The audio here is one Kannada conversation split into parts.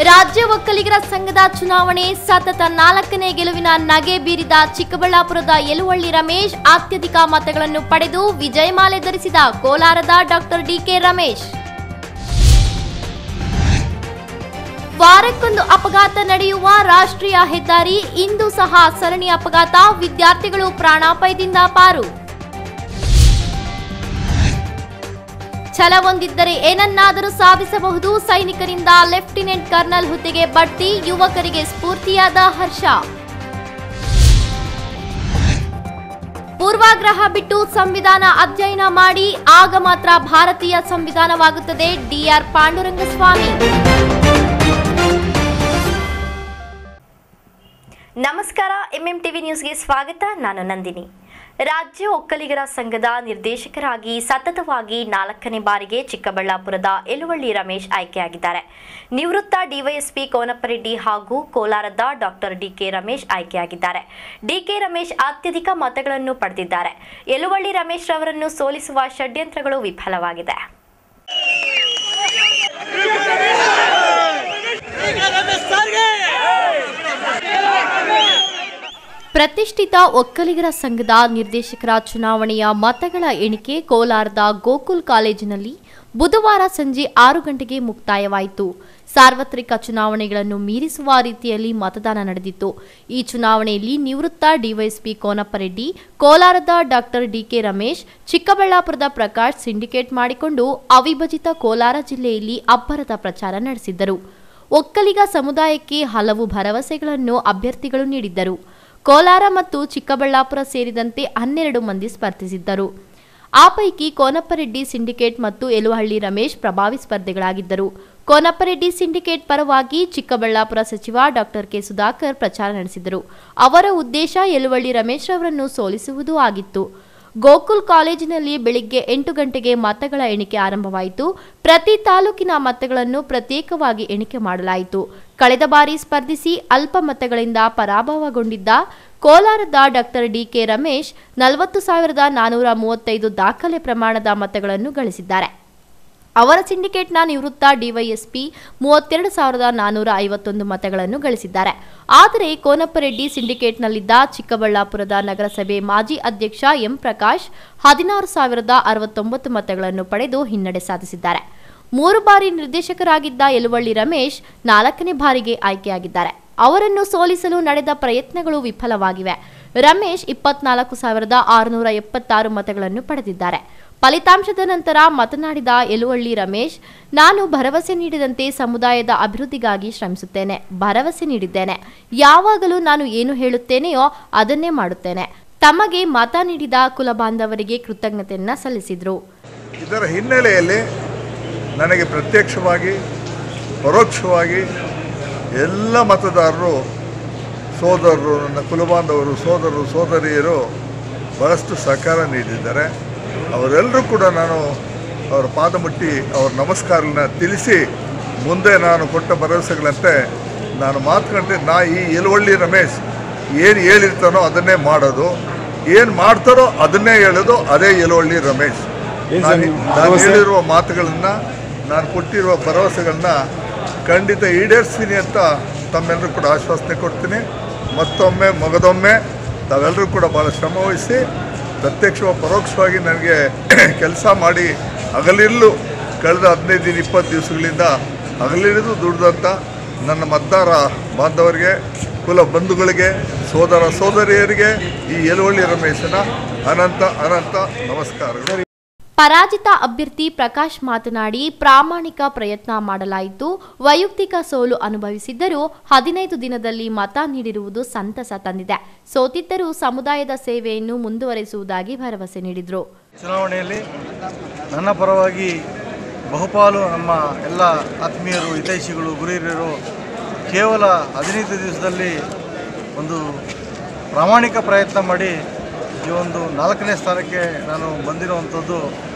ರಾಜ್ಯ ಒಕ್ಕಲಿಗರ ಸಂಘದ ಚುನಾವಣೆ ಸತತ 4ನೇ ಗೆಲುವಿನ ನಗೆ ಬೀರಿದ ಚಿಕ್ಕಬಳ್ಳಾಪುರದ ಯಲುವಳ್ಳಿ ರಮೇಶ್ ಅತ್ಯಧಿಕ ಮತಗಳನ್ನು ಪಡೆದು ವಿಜಯಮಾಲೆ ಧರಿಸಿದ ಕೋಲಾರದ ಡಾಕ್ಟರ್ ಡಿಕೆ ರಮೇಶ್. ವಾರಕ್ಕೊಂದು ಅಪಘಾತ ನಡೆಯುವ ರಾಷ್ಟ್ರೀಯ ಹೆದ್ದಾರಿ, ಇಂದು ಸಹ ಸರಣಿ ಅಪಘಾತ, ವಿದ್ಯಾರ್ಥಿಗಳು ಪ್ರಾಣಾಪಾಯದಿಂದ ಪಾರು. ಛಲವೊಂದಿದ್ದರೆ ಏನನ್ನಾದರೂ ಸಾಧಿಸಬಹುದು, ಸೈನಿಕರಿಂದ ಲೆಫ್ಟಿನೆಂಟ್ ಕರ್ನಲ್ ಹುದ್ದೆಗೆ ಬಡ್ತಿ, ಯುವಕರಿಗೆ ಸ್ಫೂರ್ತಿಯಾದ ಹರ್ಷ. ಪೂರ್ವಾಗ್ರಹ ಬಿಟ್ಟು ಸಂವಿಧಾನ ಅಧ್ಯಯನ ಮಾಡಿ, ಆಗ ಮಾತ್ರ ಭಾರತೀಯ ಸಂವಿಧಾನವಾಗುತ್ತದೆ. ಡಿಆರ್ ಪಾಂಡುರಂಗಸ್ವಾಮಿ. ನಮಸ್ಕಾರ, ಎಂಎಂಟಿವಿ ನ್ಯೂಸ್ಗೆ ಸ್ವಾಗತ. ನಾನು ನಂದಿನಿ. ರಾಜ್ಯ ಒಕ್ಕಲಿಗರ ಸಂಘದ ನಿರ್ದೇಶಕರಾಗಿ ಸತತವಾಗಿ 4ನೇ ಬಾರಿಗೆ ಚಿಕ್ಕಬಳ್ಳಾಪುರದ ಯಲುವಳ್ಳಿ ರಮೇಶ್ ಆಯ್ಕೆಯಾಗಿದ್ದಾರೆ. ನಿವೃತ್ತ ಡಿವೈಎಸ್ಪಿ ಕೋನಪ್ಪರೆಡ್ಡಿ ಹಾಗೂ ಕೋಲಾರದ ಡಾಕ್ಟರ್ ಡಿಕೆ ರಮೇಶ್ ಆಯ್ಕೆಯಾಗಿದ್ದಾರೆ. ಡಿಕೆ ರಮೇಶ್ ಅತ್ಯಧಿಕ ಮತಗಳನ್ನು ಪಡೆದಿದ್ದಾರೆ. ಯಲುವಳ್ಳಿ ರಮೇಶ್ ರವರನ್ನು ಸೋಲಿಸುವ ಷಡ್ಯಂತ್ರಗಳು ವಿಫಲವಾಗಿದೆ. ಪ್ರತಿಷ್ಠಿತ ಒಕ್ಕಲಿಗರ ಸಂಘದ ನಿರ್ದೇಶಕರ ಚುನಾವಣೆಯ ಮತಗಳ ಎಣಿಕೆ ಕೋಲಾರದ ಗೋಕುಲ್ ಕಾಲೇಜಿನಲ್ಲಿ ಬುಧವಾರ ಸಂಜೆ 6 ಗಂಟೆಗೆ ಮುಕ್ತಾಯವಾಯಿತು. ಸಾರ್ವತ್ರಿಕ ಚುನಾವಣೆಗಳನ್ನು ಮೀರಿಸುವ ರೀತಿಯಲ್ಲಿ ಮತದಾನ ನಡೆದಿತ್ತು. ಈ ಚುನಾವಣೆಯಲ್ಲಿ ನಿವೃತ್ತ ಡಿವೈಎಸ್ಪಿ ಕೋನಪ್ಪರೆಡ್ಡಿ, ಕೋಲಾರದ ಡಾಕ್ಟರ್ ಡಿಕೆ ರಮೇಶ್, ಚಿಕ್ಕಬಳ್ಳಾಪುರದ ಪ್ರಕಾಶ್ ಸಿಂಡಿಕೇಟ್ ಮಾಡಿಕೊಂಡು ಅವಿಭಜಿತ ಕೋಲಾರ ಜಿಲ್ಲೆಯಲ್ಲಿ ಅಬ್ಬರದ ಪ್ರಚಾರ ನಡೆಸಿದ್ದರು. ಒಕ್ಕಲಿಗ ಸಮುದಾಯಕ್ಕೆ ಹಲವು ಭರವಸೆಗಳನ್ನು ಅಭ್ಯರ್ಥಿಗಳು ನೀಡಿದ್ದರು. ಕೋಲಾರ ಮತ್ತು ಚಿಕ್ಕಬಳ್ಳಾಪುರ ಸೇರಿದಂತೆ 12 ಮಂದಿ ಸ್ಪರ್ಧಿಸಿದ್ದರು. ಆ ಪೈಕಿ ಕೋನಪ್ಪರೆಡ್ಡಿ ಸಿಂಡಿಕೇಟ್ ಮತ್ತು ಯಲುವಳ್ಳಿ ರಮೇಶ್ ಪ್ರಭಾವಿ ಸ್ಪರ್ಧಿಗಳಾಗಿದ್ದರು. ಕೋನಪ್ಪರೆಡ್ಡಿ ಸಿಂಡಿಕೇಟ್ ಪರವಾಗಿ ಚಿಕ್ಕಬಳ್ಳಾಪುರ ಸಚಿವ ಡಾಕ್ಟರ್ ಕೆ ಸುಧಾಕರ್ ಪ್ರಚಾರ ನಡೆಸಿದರು. ಅವರ ಉದ್ದೇಶ ಯಲುವಳ್ಳಿ ರಮೇಶ್ ಅವರನ್ನು ಸೋಲಿಸುವುದೂ ಆಗಿತ್ತು. ಗೋಕುಲ್ ಕಾಲೇಜಿನಲ್ಲಿ ಬೆಳಿಗ್ಗೆ 8 ಗಂಟೆಗೆ ಮತಗಳ ಎಣಿಕೆ ಆರಂಭವಾಯಿತು. ಪ್ರತಿ ತಾಲೂಕಿನ ಮತಗಳನ್ನು ಪ್ರತ್ಯೇಕವಾಗಿ ಎಣಿಕೆ ಮಾಡಲಾಯಿತು. ಕಳೆದ ಬಾರಿ ಸ್ಪರ್ಧಿಸಿ ಅಲ್ಪ ಮತಗಳಿಂದ ಪರಾಭವಗೊಂಡಿದ್ದ ಕೋಲಾರದ ಡಾಕ್ಟರ್ ಡಿಕೆ ರಮೇಶ್ 40,435 ದಾಖಲೆ ಪ್ರಮಾಣದ ಮತಗಳನ್ನು ಗಳಿಸಿದ್ದಾರೆ. ಅವರ ಸಿಂಡಿಕೇಟ್ನ ನಿವೃತ್ತ ಡಿವೈಎಸ್ಪಿ 32,451 ಮತಗಳನ್ನು ಗಳಿಸಿದ್ದಾರೆ. ಆದರೆ ಕೋನಪ್ಪರೆಡ್ಡಿ ಸಿಂಡಿಕೇಟ್ನಲ್ಲಿದ್ದ ಚಿಕ್ಕಬಳ್ಳಾಪುರದ ನಗರಸಭೆ ಮಾಜಿ ಅಧ್ಯಕ್ಷ ಎಂ ಪ್ರಕಾಶ್ 16,069 ಮತಗಳನ್ನು ಪಡೆದು ಹಿನ್ನಡೆ ಸಾಧಿಸಿದ್ದಾರೆ. 3 ಬಾರಿ ನಿರ್ದೇಶಕರಾಗಿದ್ದ ಯಲುವಳ್ಳಿ ರಮೇಶ್ 4ನೇ ಬಾರಿಗೆ ಆಯ್ಕೆಯಾಗಿದ್ದಾರೆ. ಅವರನ್ನು ಸೋಲಿಸಲು ನಡೆದ ಪ್ರಯತ್ನಗಳು ವಿಫಲವಾಗಿವೆ. ರಮೇಶ್ 24,676 ಮತಗಳನ್ನು ಪಡೆದಿದ್ದಾರೆ. ಫಲಿತಾಂಶದ ನಂತರ ಮಾತನಾಡಿದ ಯಲುವಳ್ಳಿ ರಮೇಶ್, ನಾನು ಭರವಸೆ ನೀಡಿದಂತೆ ಸಮುದಾಯದ ಅಭಿವೃದ್ಧಿಗಾಗಿ ಶ್ರಮಿಸುತ್ತೇನೆ. ಭರವಸೆ ನೀಡಿದ್ದೇನೆ. ಯಾವಾಗಲೂ ನಾನು ಏನು ಹೇಳುತ್ತೇನೆಯೋ ಅದನ್ನೇ ಮಾಡುತ್ತೇನೆ. ತಮಗೆ ಮತ ನೀಡಿದ ಕುಲ ಬಾಂಧವರಿಗೆ ಕೃತಜ್ಞತೆಯನ್ನು ಸಲ್ಲಿಸಿದರು. ಇದರ ಹಿನ್ನೆಲೆಯಲ್ಲಿ ನನಗೆ ಪ್ರತ್ಯಕ್ಷವಾಗಿ ಪರೋಕ್ಷವಾಗಿ ಎಲ್ಲ ಮತದಾರರು, ಸೋದರರು, ನನ್ನ ಕುಲಬಾಂಧವರು, ಸೋದರರು ಸೋದರಿಯರು ಬಹಳಷ್ಟು ಸಹಕಾರ ನೀಡಿದ್ದಾರೆ. ಅವರೆಲ್ಲರೂ ಕೂಡ ನಾನು ಅವರ ಪಾದ ಮುಟ್ಟಿ ಅವ್ರ ನಮಸ್ಕಾರನ ತಿಳಿಸಿ, ಮುಂದೆ ನಾನು ಕೊಟ್ಟ ಭರವಸೆಗಳಂತೆ ನಾನು ಮಾತುಕಂಡೆ ಈ ಯಲುವಳ್ಳಿ ರಮೇಶ್ ಏನು ಹೇಳಿರ್ತಾನೋ ಅದನ್ನೇ ಮಾಡೋದು, ಏನು ಮಾಡ್ತಾರೋ ಅದನ್ನೇ ಹೇಳೋದು, ಅದೇ ಯಲುವಳ್ಳಿ ರಮೇಶ್. ನಾನು ಹೇಳಿರುವ ಮಾತುಗಳನ್ನು, ನಾನು ಕೊಟ್ಟಿರುವ ಭರವಸೆಗಳನ್ನ ಖಂಡಿತ ಈಡೇರಿಸ್ತೀನಿ ಅಂತ ತಮ್ಮೆಲ್ಲರೂ ಕೂಡ ಆಶ್ವಾಸನೆ ಕೊಡ್ತೀನಿ. ಮತ್ತೊಮ್ಮೆ ಮಗದೊಮ್ಮೆ ತಾವೆಲ್ಲರೂ ಕೂಡ ಭಾಳ ಶ್ರಮವಹಿಸಿ ಪ್ರತ್ಯಕ್ಷವಾಗಿ ಪರೋಕ್ಷವಾಗಿ ನನಗೆ ಕೆಲಸ ಮಾಡಿ ಹಗಲಿರಲು ಕಳೆದ 15-20 ದಿವಸಗಳಿಂದ ಹಗಲಿರಿದು ದುಡ್ದಂಥ ನನ್ನ ಮತದಾರ ಬಾಂಧವರಿಗೆ, ಕುಲ ಬಂಧುಗಳಿಗೆ, ಸೋದರ ಸೋದರಿಯರಿಗೆ ಈ ಯಲುವಳ್ಳಿ ರಮೇಶನ ಅನಂತ ಅನಂತ ನಮಸ್ಕಾರಗಳು. ಪರಾಜಿತ ಅಭ್ಯರ್ಥಿ ಪ್ರಕಾಶ್ ಮಾತನಾಡಿ, ಪ್ರಾಮಾಣಿಕ ಪ್ರಯತ್ನ ಮಾಡಲಾಯಿತು. ವೈಯಕ್ತಿಕ ಸೋಲು ಅನುಭವಿಸಿದ್ದರೂ 15 ದಿನದಲ್ಲಿ ಮತ ನೀಡಿರುವುದು ಸಂತಸ ತಂದಿದೆ. ಸೋತಿದ್ದರೂ ಸಮುದಾಯದ ಸೇವೆಯನ್ನು ಮುಂದುವರೆಸುವುದಾಗಿ ಭರವಸೆ ನೀಡಿದರು. ಚುನಾವಣೆಯಲ್ಲಿ ನನ್ನ ಪರವಾಗಿ ಬಹುಪಾಲು ನಮ್ಮ ಎಲ್ಲ ಆತ್ಮೀಯರು, ಹಿತೈಷಿಗಳು, ಗುರಿಹಿರಿಯರು ಕೇವಲ 15 ದಿವಸದಲ್ಲಿ ಒಂದು ಪ್ರಾಮಾಣಿಕ ಪ್ರಯತ್ನ ಮಾಡಿ ಈ ಒಂದು 4ನೇ ಸ್ಥಾನಕ್ಕೆ ನಾನು ಬಂದಿರುವಂಥದ್ದು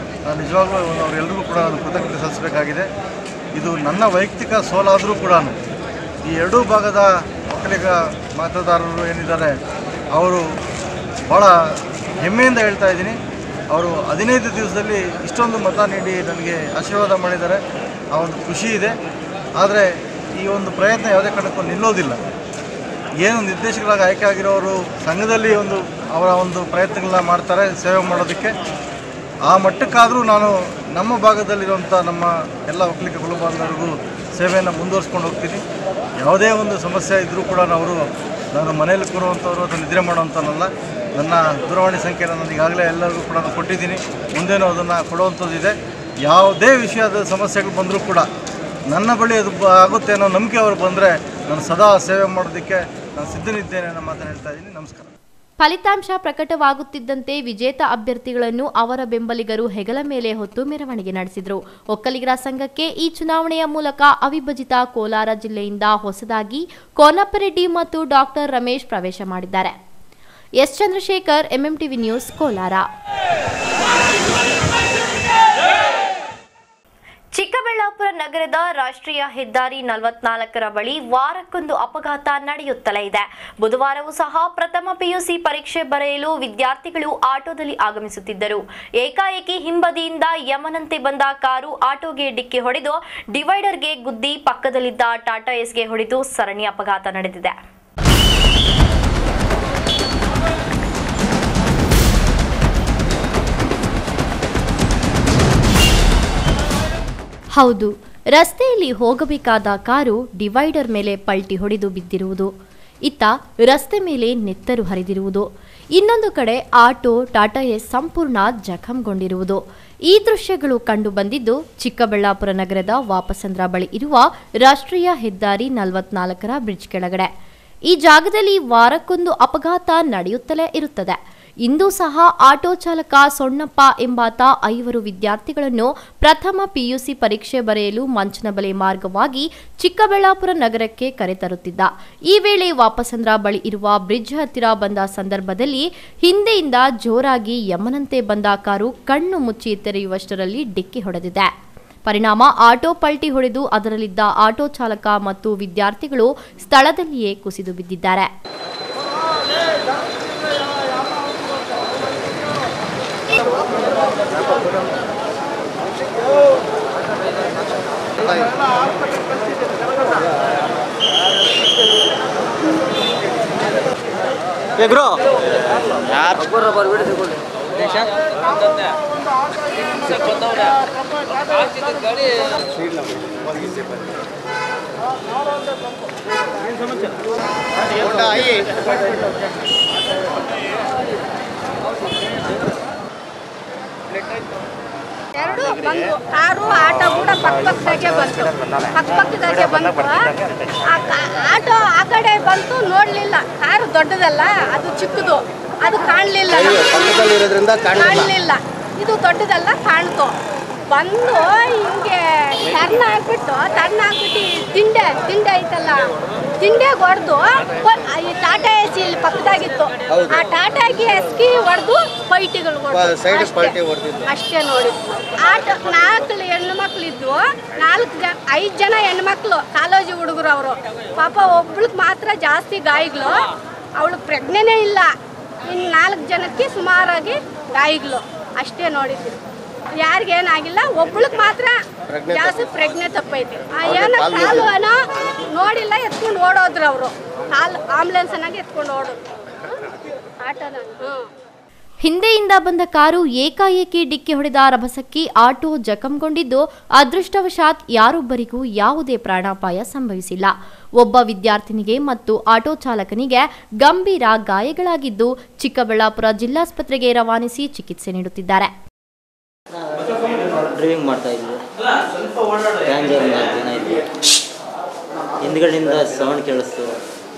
ನಿಜವಾಗ್ಲೂ ಅವರೆಲ್ಲರಿಗೂ ಕೂಡ ನಾನು ಕೃತಜ್ಞತೆ ಸಲ್ಲಿಸಬೇಕಾಗಿದೆ. ಇದು ನನ್ನ ವೈಯಕ್ತಿಕ ಸೋಲಾದರೂ ಕೂಡ ಈ ಎರಡೂ ಭಾಗದ ಒಕ್ಕಲಿಗ ಮತದಾರರು ಏನಿದ್ದಾರೆ ಅವರು ಭಾಳ ಹೆಮ್ಮೆಯಿಂದ ಹೇಳ್ತಾ ಇದ್ದೀನಿ. ಅವರು 15 ದಿವಸದಲ್ಲಿ ಇಷ್ಟೊಂದು ಮತ ನೀಡಿ ನನಗೆ ಆಶೀರ್ವಾದ ಮಾಡಿದ್ದಾರೆ. ಆ ಒಂದು ಖುಷಿ ಇದೆ. ಆದರೆ ಈ ಒಂದು ಪ್ರಯತ್ನ ಯಾವುದೇ ಕಾರಣಕ್ಕೂ ನಿಲ್ಲೋದಿಲ್ಲ. ಏನು ನಿರ್ದೇಶಕರಾಗಿ ಆಯ್ಕೆ ಆಗಿರೋರು ಸಂಘದಲ್ಲಿ ಅವರ ಒಂದು ಪ್ರಯತ್ನಗಳನ್ನ ಮಾಡ್ತಾರೆ ಸೇವೆ ಮಾಡೋದಕ್ಕೆ. ಆ ಮಟ್ಟಕ್ಕಾದರೂ ನಾನು ನಮ್ಮ ಭಾಗದಲ್ಲಿರುವಂಥ ನಮ್ಮ ಎಲ್ಲ ಒಕ್ಕಲಿಗ ಕುಲಬಾಂಧವರಿಗೂ ಸೇವೆಯನ್ನು ಮುಂದುವರಿಸ್ಕೊಂಡು ಹೋಗ್ತೀನಿ. ಯಾವುದೇ ಒಂದು ಸಮಸ್ಯೆ ಇದ್ದರೂ ಕೂಡ ನಾನು ಮನೇಲಿ ಕೂರುವಂಥವ್ರು ಅಥವಾ ನಿದ್ರೆ ಮಾಡೋವಂಥವನ್ನಲ್ಲ. ನನ್ನ ದೂರವಾಣಿ ಸಂಖ್ಯೆನ ನಾನು ಈಗಾಗಲೇ ಎಲ್ಲರಿಗೂ ಕೂಡ ಕೊಟ್ಟಿದ್ದೀನಿ. ಮುಂದೇನೂ ಅದನ್ನು ಕೊಡುವಂಥದ್ದಿದೆ. ಯಾವುದೇ ವಿಷಯದ ಸಮಸ್ಯೆಗಳು ಬಂದರೂ ಕೂಡ ನನ್ನ ಬಳಿ ಅದು ಆಗುತ್ತೆ ಅನ್ನೋ ನಂಬಿಕೆ ಅವರು ಬಂದರೆ ನಾನು ಸದಾ ಸೇವೆ ಮಾಡೋದಕ್ಕೆ ನಾನು ಸಿದ್ಧನಿದ್ದೇನೆ ಅನ್ನೋ ಮಾತನ್ನು ಹೇಳ್ತಾ ಇದ್ದೀನಿ. ನಮಸ್ಕಾರ. ಫಲಿತಾಂಶ ಪ್ರಕಟವಾಗುತ್ತಿದ್ದಂತೆ ವಿಜೇತ ಅಭ್ಯರ್ಥಿಗಳನ್ನು ಅವರ ಬೆಂಬಲಿಗರು ಹೆಗಲ ಮೇಲೆ ಹೊತ್ತು ಮೆರವಣಿಗೆ ನಡೆಸಿದರು. ಒಕ್ಕಲಿಗರ ಸಂಘಕ್ಕೆ ಈ ಚುನಾವಣೆಯ ಮೂಲಕ ಅವಿಭಜಿತ ಕೋಲಾರ ಜಿಲ್ಲೆಯಿಂದ ಹೊಸದಾಗಿ ಕೋನಪ್ಪರೆಡ್ಡಿ ಮತ್ತು ಡಾಕ್ಟರ್ ರಮೇಶ್ ಪ್ರವೇಶ ಮಾಡಿದ್ದಾರೆ. S Chandrashekhar, MMTV news, Kolar. Chikkaballapur ನಗರದ ರಾಷ್ಟ್ರೀಯ ಹೆದ್ದಾರಿ 44ರ ಬಳಿ ವಾರಕ್ಕೊಂದು ಅಪಘಾತ ನಡೆಯುತ್ತಲೇ ಇದೆ. ಬುಧವಾರವೂ ಸಹ ಪ್ರಥಮ ಪಿಯುಸಿ ಪರೀಕ್ಷೆ ಬರೆಯಲು ವಿದ್ಯಾರ್ಥಿಗಳು ಆಟೋದಲ್ಲಿ ಆಗಮಿಸುತ್ತಿದ್ದರು. ಏಕಾಏಕಿ ಹಿಂಬದಿಯಿಂದ ಯಮನಂತೆ ಬಂದ ಕಾರು ಆಟೋಗೆ ಡಿಕ್ಕಿ ಹೊಡೆದು ಡಿವೈಡರ್ಗೆ ಗುದ್ದಿ ಪಕ್ಕದಲ್ಲಿದ್ದ ಟಾಟಾ ಏಸ್ಗೆ ಹೊಡೆದು ಸರಣಿ ಅಪಘಾತ ನಡೆದಿದೆ. ಹೌದು, ರಸ್ತೆಯಲ್ಲಿ ಹೋಗಬೇಕಾದ ಕಾರು ಡಿವೈಡರ್ ಮೇಲೆ ಪಲ್ಟಿ ಹೊಡೆದು ಬಿದ್ದಿರುವುದು, ಇತ್ತ ರಸ್ತೆ ಮೇಲೆ ನೆತ್ತರು ಹರಿದಿರುವುದು, ಇನ್ನೊಂದು ಕಡೆ ಆಟೋ ಟಾಟಾ ಏಸ್ ಸಂಪೂರ್ಣ ಜಖಂಗೊಂಡಿರುವುದು. ಈ ದೃಶ್ಯಗಳು ಕಂಡು ಬಂದಿದ್ದು ಚಿಕ್ಕಬಳ್ಳಾಪುರ ನಗರದ ವಾಪಸಂದ್ರ ಬಳಿ ಇರುವ ರಾಷ್ಟ್ರೀಯ ಹೆದ್ದಾರಿ 44ರ ಬ್ರಿಡ್ಜ್ ಕೆಳಗಡೆ. ಈ ಜಾಗದಲ್ಲಿ ವಾರಕ್ಕೊಂದು ಅಪಘಾತ ನಡೆಯುತ್ತಲೇ ಇರುತ್ತದೆ. ಇಂದು ಸಹ ಆಟೋ ಚಾಲಕ ಸೊಣ್ಣಪ್ಪ ಎಂಬಾತ 5 ವಿದ್ಯಾರ್ಥಿಗಳನ್ನು ಪ್ರಥಮ ಪಿಯುಸಿ ಪರೀಕ್ಷೆ ಬರೆಯಲು ಮಂಚನಬಲೆ ಮಾರ್ಗವಾಗಿ ಚಿಕ್ಕಬಳ್ಳಾಪುರ ನಗರಕ್ಕೆ ಕರೆತರುತ್ತಿದ್ದ. ಈ ವೇಳೆ ವಾಪಸಂದ್ರ ಬಳಿ ಇರುವ ಬ್ರಿಡ್ಜ್ ಹತ್ತಿರ ಬಂದ ಸಂದರ್ಭದಲ್ಲಿ ಹಿಂದೆಯಿಂದ ಜೋರಾಗಿ ಯಮನಂತೆ ಬಂದ ಕಾರು ಕಣ್ಣು ಮುಚ್ಚಿ ತೆರೆಯುವಷ್ಟರಲ್ಲಿ ಡಿಕ್ಕಿ ಹೊಡೆದಿದೆ. ಪರಿಣಾಮ ಆಟೋ ಪಲ್ಟಿ ಹೊಡೆದು ಅದರಲ್ಲಿದ್ದ ಆಟೋ ಚಾಲಕ ಮತ್ತು ವಿದ್ಯಾರ್ಥಿಗಳು ಸ್ಥಳದಲ್ಲಿಯೇ ಕುಸಿದು ಬಿದ್ದಿದ್ದಾರೆ. ಬ್ರೋ ಎರಡು ಬಂದು ಕಾರು ಆಟೋ ಕೂಡ ಪಕ್ಕದಾಗೆ ಬಂತು. ಆಟೋ ಆ ಕಡೆ ಬಂತು, ನೋಡ್ಲಿಲ್ಲ. ಕಾರು ದೊಡ್ಡದಲ್ಲ, ಅದು ಚಿಕ್ಕದು, ಅದು ಕಾಣಲಿಲ್ಲ. ಇದು ದೊಡ್ಡದಲ್ಲ, ಕಾಣ್ತು. ಬಂದು ಹಿಂಗೆ ಟರ್ನ್ ಹಾಕ್ಬಿಟ್ಟು ತಿಂಡೆ ಐತಲ್ಲ, ತಿಂಡೆಗೆ ಹೊಡೆದು ಈ ಟಾಟಾ ಎಸ್ ಇಲ್ಲಿ ಪಕ್ಕದಾಗಿತ್ತು, ಆ ಟಾಟಾಗೆ ಎಸ್ಕಿ ಹೊಡೆದು ಪೈಟಿಗಳು ಅಷ್ಟೇ ನೋಡಿ. ಆಟೋ 4 ಹೆಣ್ಮಕ್ಳು ಇದ್ವು, 5 ಜನ ಹೆಣ್ಮಕ್ಳು ಕಾಲೇಜು ಹುಡುಗರು. ಅವರು ಪಾಪ ಒಬ್ಳಿಗೆ ಮಾತ್ರ ಜಾಸ್ತಿ ಗಾಯಗಳು, ಅವಳು ಪ್ರಜ್ಞೆನೇ ಇಲ್ಲ. ಇನ್ನು 4 ಜನಕ್ಕೆ ಸುಮಾರಾಗಿ ಗಾಯಗಳು ಅಷ್ಟೇ ನೋಡಿದ್ವಿ. ಯಾರಿಗೇನಾಗಿಲ್ಲ, ಒಬ್ಳಿಗೆ ಮಾತ್ರ ಜಾಸ್ತಿ ಪ್ರಜ್ಞೆ ತಪ್ಪೈತಿ. ಏನೋ ಕಾಲು ಏನೋ ನೋಡಿಲ್ಲ, ಎತ್ಕೊಂಡು ಓಡೋದ್ರು ಅವರು. ಆಂಬುಲೆನ್ಸ್ ಅನ್ನಾಗಿ ಎತ್ಕೊಂಡು ಓಡೋದು ಆಟೋನ. ಹಿಂದೆಯಿಂದ ಬಂದ ಕಾರು ಏಕಾಏಕಿ ಡಿಕ್ಕಿ ಹೊಡೆದ ರಭಸಕ್ಕೆ ಆಟೋ ಜಖಂಗೊಂಡಿದ್ದು, ಅದೃಷ್ಟವಶಾತ್ ಯಾರೊಬ್ಬರಿಗೂ ಯಾವುದೇ ಪ್ರಾಣಾಪಾಯ ಸಂಭವಿಸಿಲ್ಲ. ಒಬ್ಬ ವಿದ್ಯಾರ್ಥಿನಿಗೆ ಮತ್ತು ಆಟೋ ಚಾಲಕನಿಗೆ ಗಂಭೀರ ಗಾಯಗಳಾಗಿದ್ದು ಚಿಕ್ಕಬಳ್ಳಾಪುರ ಜಿಲ್ಲಾಸ್ಪತ್ರೆಗೆ ರವಾನಿಸಿ ಚಿಕಿತ್ಸೆ ನೀಡುತ್ತಿದ್ದಾರೆ. ಡ್ರೈವಿಂಗ್ ಮಾಡ್ತಾ ಇದ್ವಿ, ಪ್ಯಾಸೆಂಜರ್ 4 ಜನ ಇದ್ವಿ. ಹಿಂದ್ಗಡೆಯಿಂದ ಸೌಂಡ್ ಕೇಳಿಸ್ತು,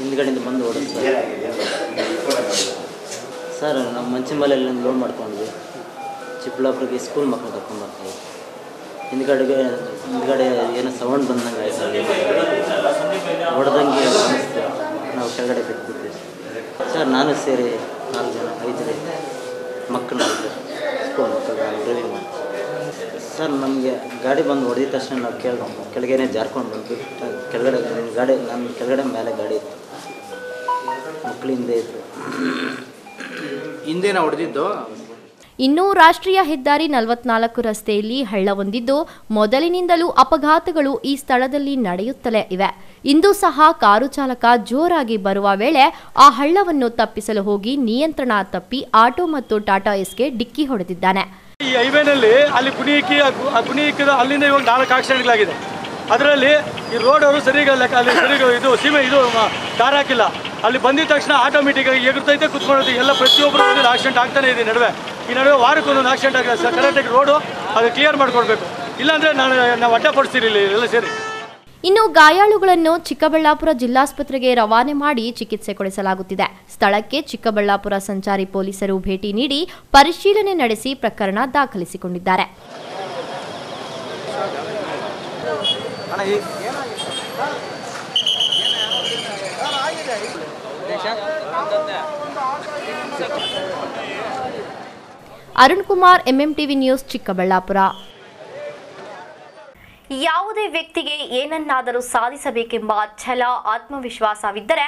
ಹಿಂದ್ಗಡೆಯಿಂದ ಬಂದು ಓಡಿಸ್ತು ಸರ್. ನಮ್ಮ ಮಂಚಿಮಲೆಯಲ್ಲಿ ಲೋಡ್ ಮಾಡ್ಕೊಂಡ್ವಿ, ಚಿಕ್ಕಬಳ್ಳಾಪುರಕ್ಕೆ ಸ್ಕೂಲ್ ಮಕ್ಕಳು ಕರ್ಕೊಂಡು ಬರ್ತೀವಿ. ಹಿಂದ್ಗಡೆ ಏನೋ ಸೌಂಡ್ ಬಂದಂಗೆ ಆಯ್ತು, ಹೊಡೆದಂಗೆ ಅನಿಸ್ತು. ನಾವು ಕೆಳಗಡೆ ಬಿದ್ದಿದ್ವಿ ಸರ್. ನಾನು ಸೇರಿ 4 ಜನ 5 ಜನ ಮಕ್ಕಳು ಸ್ಕೂಲ್ ಮಕ್ಕಳು ಡ್ರೈವಿಂಗ್ ಮಾಡ್ತೀವಿ ಸರ್. ನಮಗೆ ಗಾಡಿ ಬಂದು ಹೊಡೆದ ತಕ್ಷಣ ನಾವು ಕೆಳಗೇನೆ ಜಾರ್ಕೊಂಡು ಬಂದ್ವಿ. ಕೆಳಗಡೆ ಗಾಡಿ ನನ್ನ ಕೆಳಗಡೆ ಮೇಲೆ ಗಾಡಿ ಇತ್ತು, ಮಕ್ಕಳು ಹಿಂದೆ ಇತ್ತು. ಹಿಂದೆನ ಹೊಡೆದಿದ್ದು. ಇನ್ನು ರಾಷ್ಟ್ರೀಯ ಹೆದ್ದಾರಿ 44 ರಸ್ತೆಯಲ್ಲಿ ಹಳ್ಳವೊಂದಿದ್ದು ಮೊದಲಿನಿಂದಲೂ ಅಪಘಾತಗಳು ಈ ಸ್ಥಳದಲ್ಲಿ ನಡೆಯುತ್ತಲೇ ಇವೆ. ಇಂದು ಸಹ ಕಾರು ಚಾಲಕ ಜೋರಾಗಿ ಬರುವ ವೇಳೆ ಆ ಹಳ್ಳವನ್ನು ತಪ್ಪಿಸಲು ಹೋಗಿ ನಿಯಂತ್ರಣ ತಪ್ಪಿ ಆಟೋ ಮತ್ತು ಟಾಟಾ ಎಸ್ಗೆ ಡಿಕ್ಕಿ ಹೊಡೆದಿದ್ದಾನೆ. ಈ ಹೈವೇನಲ್ಲಿ ಅಲ್ಲಿ ಗುಣಿಕಿದ ಅಲ್ಲಿಂದ ಇವಾಗ 4 ಆಕ್ಸಿಡೆಂಟ್ಗಳಾಗಿದೆ. ಅದರಲ್ಲಿ ಈ ರೋಡ್ ಅವರು ಸರಿಯಾಗಿ ಅಲ್ಲಿ ಇದು ಸೀಮೆ ಇದು ಟಾರ್ ಹಾಕಿಲ್ಲ. ಅಲ್ಲಿ ಬಂದಿದ ತಕ್ಷಣ ಆಟೋಮೆಟಿಕ್ ಆಗಿ ಎಗುರ್ತೈತೆ ಕುತ್ಕೊಳ್ಳೋದು ಎಲ್ಲ ಪ್ರತಿಯೊಬ್ಬರು ಆಕ್ಸಿಡೆಂಟ್ ಆಗ್ತಾನೆ ಇದೆ. ಈ ನಡುವೆ ವಾರಕ್ಕೊಂದೊಂದು ಆಕ್ಸಿಡೆಂಟ್ ಆಗಿದೆ. ಕರೆಕ್ಟಾಗಿ ರೋಡು ಅದು ಕ್ಲಿಯರ್ ಮಾಡಿಕೊಡ್ಬೇಕು, ಇಲ್ಲಾಂದರೆ ನಾವು ಅಡ್ಡಪಡಿಸ್ತೀರಿ ಎಲ್ಲ ಸೇರಿ. ಇನ್ನು ಗಾಯಾಳುಗಳನ್ನು ಚಿಕ್ಕಬಳ್ಳಾಪುರ ಜಿಲ್ಲಾಸ್ಪತ್ರೆಗೆ ರವಾನೆ ಮಾಡಿ ಚಿಕಿತ್ಸೆ ಕೊಡಿಸಲಾಗುತ್ತಿದೆ. ಸ್ಥಳಕ್ಕೆ ಚಿಕ್ಕಬಳ್ಳಾಪುರ ಸಂಚಾರಿ ಪೊಲೀಸರು ಭೇಟಿ ನೀಡಿ ಪರಿಶೀಲನೆ ನಡೆಸಿ ಪ್ರಕರಣ ದಾಖಲಿಸಿಕೊಂಡಿದ್ದಾರೆ. Arun Kumar, MMTV news, Chikkaballapur. ಯಾವುದೇ ವ್ಯಕ್ತಿಗೆ ಏನನ್ನಾದರೂ ಸಾಧಿಸಬೇಕೆಂಬ ಛಲ, ಆತ್ಮವಿಶ್ವಾಸವಿದ್ದರೆ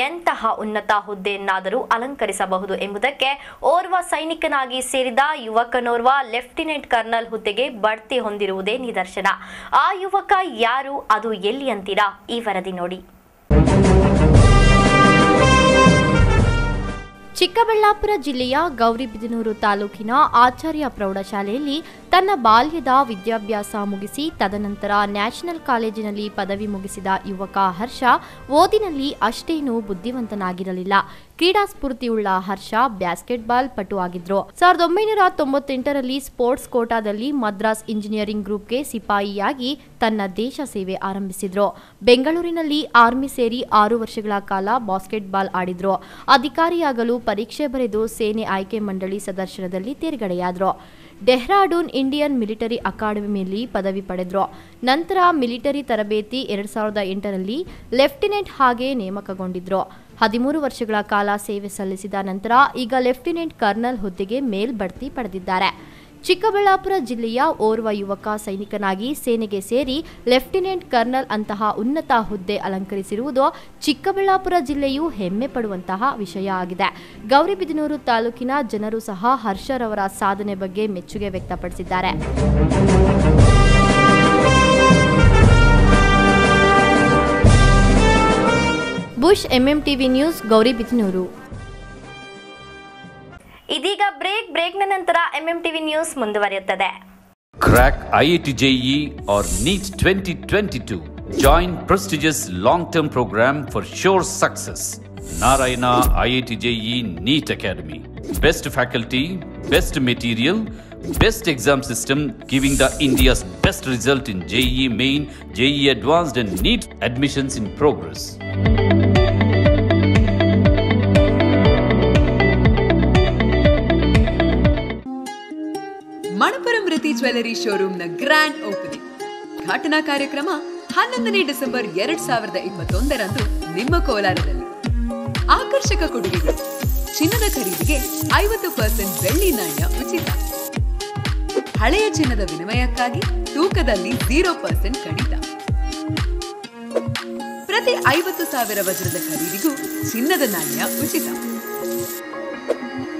ಎಂತಹ ಉನ್ನತ ಹುದ್ದೆಯನ್ನಾದರೂ ಅಲಂಕರಿಸಬಹುದು ಎಂಬುದಕ್ಕೆ ಓರ್ವ ಸೈನಿಕನಾಗಿ ಸೇರಿದ ಯುವಕನೋರ್ವ ಲೆಫ್ಟಿನೆಂಟ್ ಕರ್ನಲ್ ಹುದ್ದೆಗೆ ಬಡ್ತಿ ಹೊಂದಿರುವುದೇ ನಿದರ್ಶನ. ಆ ಯುವಕ ಯಾರು, ಅದು ಎಲ್ಲಿ ಅಂತೀರಾ? ಈ ವರದಿ ನೋಡಿ. ಚಿಕ್ಕಬಳ್ಳಾಪುರ ಜಿಲ್ಲೆಯ ಗೌರಿಬಿದನೂರು ತಾಲೂಕಿನ ಆಚಾರ್ಯ ಪ್ರೌಢಶಾಲೆಯಲ್ಲಿ ತನ್ನ ಬಾಲ್ಯದ ವಿದ್ಯಾಭ್ಯಾಸ ಮುಗಿಸಿ ತದನಂತರ ನ್ಯಾಷನಲ್ ಕಾಲೇಜಿನಲ್ಲಿ ಪದವಿ ಮುಗಿಸಿದ ಯುವಕ ಹರ್ಷ ಓದಿನಲ್ಲಿ ಅಷ್ಟೇನೂ ಬುದ್ಧಿವಂತನಾಗಿರಲಿಲ್ಲ. ಕ್ರೀಡಾ ಸ್ಫೂರ್ತಿಯುಳ್ಳ ಹರ್ಷ ಬ್ಯಾಸ್ಕೆಟ್ಬಾಲ್ ಪಟು ಆಗಿದ್ರು. 1998ರಲ್ಲಿ ಸ್ಪೋರ್ಟ್ಸ್ ಕೋಟಾದಲ್ಲಿ ಮದ್ರಾಸ್ ಇಂಜಿನಿಯರಿಂಗ್ ಗ್ರೂಪ್ಗೆ ಸಿಪಾಯಿಯಾಗಿ ತನ್ನ ದೇಶ ಸೇವೆ ಆರಂಭಿಸಿದ್ರು. ಬೆಂಗಳೂರಿನಲ್ಲಿ ಆರ್ಮಿ ಸೇರಿ 6 ವರ್ಷಗಳ ಕಾಲ ಬಾಸ್ಕೆಟ್ಬಾಲ್ ಆಡಿದ್ರು. ಅಧಿಕಾರಿಯಾಗಲು ಪರೀಕ್ಷೆ ಬರೆದು ಸೇನೆ ಆಯ್ಕೆ ಮಂಡಳಿ ಸದಸ್ಯರಲ್ಲಿ ತೇರ್ಗಡೆಯಾದ್ರು. ಡೆಹ್ರಾಡೂನ್ ಇಂಡಿಯನ್ ಮಿಲಿಟರಿ ಅಕಾಡೆಮಿಯಲ್ಲಿ ಪದವಿ ಪಡೆದ್ರು. ನಂತರ ಮಿಲಿಟರಿ ತರಬೇತಿ 2008ರಲ್ಲಿ ಲೆಫ್ಟಿನೆಂಟ್ ಹಾಗೆ ನೇಮಕಗೊಂಡಿದ್ರು. 13 ವರ್ಷಗಳ ಕಾಲ ಸೇವೆ ಸಲ್ಲಿಸಿದ ನಂತರ ಈಗ ಲೆಫ್ಟಿನೆಂಟ್ ಕರ್ನಲ್ ಹುದ್ದೆಗೆ ಮೇಲ್ಬಡ್ತಿ ಪಡೆದಿದ್ದಾರೆ. ಚಿಕ್ಕಬಳ್ಳಾಪುರ ಜಿಲ್ಲೆಯ ಓರ್ವ ಯುವಕ ಸೈನಿಕನಾಗಿ ಸೇನೆಗೆ ಸೇರಿ ಲೆಫ್ಟಿನೆಂಟ್ ಕರ್ನಲ್ ಅಂತಹ ಉನ್ನತ ಹುದ್ದೆ ಅಲಂಕರಿಸಿರುವುದು ಚಿಕ್ಕಬಳ್ಳಾಪುರ ಜಿಲ್ಲೆಯು ಹೆಮ್ಮೆ ಪಡುವಂತಹ ವಿಷಯ ಆಗಿದೆ. ಗೌರಿಬಿದನೂರು ತಾಲೂಕಿನ ಜನರು ಸಹ ಹರ್ಷರವರ ಸಾಧನೆ ಬಗ್ಗೆ ಮೆಚ್ಚುಗೆ ವ್ಯಕ್ತಪಡಿಸಿದ್ದಾರೆ. Bush, MMTV news, Gauribidanur. ಇದೀಗ ಬ್ರೇಕ್ನ ನಂತರ ಎಂಎಂಟಿವಿ ನ್ಯೂಸ್ ಮುಂದುವರಿಯುತ್ತದೆ. Crack IIT JEE or NEET 2022. Join prestigious long-term program for sure success. Narayana IIT JEE NEET Academy. Best faculty, best material, best exam system, giving the India's best result in JEE Main, JEE Advanced and NEET admissions in progress. Manappuram Riti jewellery ಶೋರೂಮ್ನ ಗ್ರ್ಯಾಂಡ್ ಓಪನಿಂಗ್ ಉದ್ಘಾಟನಾ ಕಾರ್ಯಕ್ರಮ 11ನೇ ಡಿಸೆಂಬರ್ 2021ರಂದು ನಿಮ್ಮ ಕೋಲಾರದಲ್ಲಿ. ಆಕರ್ಷಕ ಕೊಡುಗೆಗಳು: ಚಿನ್ನದ ಖರೀದಿಗೆ 50% ಬೆಳ್ಳಿ ನಾಣ್ಯ ಉಚಿತ, ಹಳೆಯ ಚಿನ್ನದ ವಿನಿಮಯಕ್ಕಾಗಿ ತೂಕದಲ್ಲಿ 0% ಕಡಿತ, ಪ್ರತಿ 50,000 ವಜ್ರದ ಖರೀದಿಗೂ ಚಿನ್ನದ ನಾಣ್ಯ ಉಚಿತ,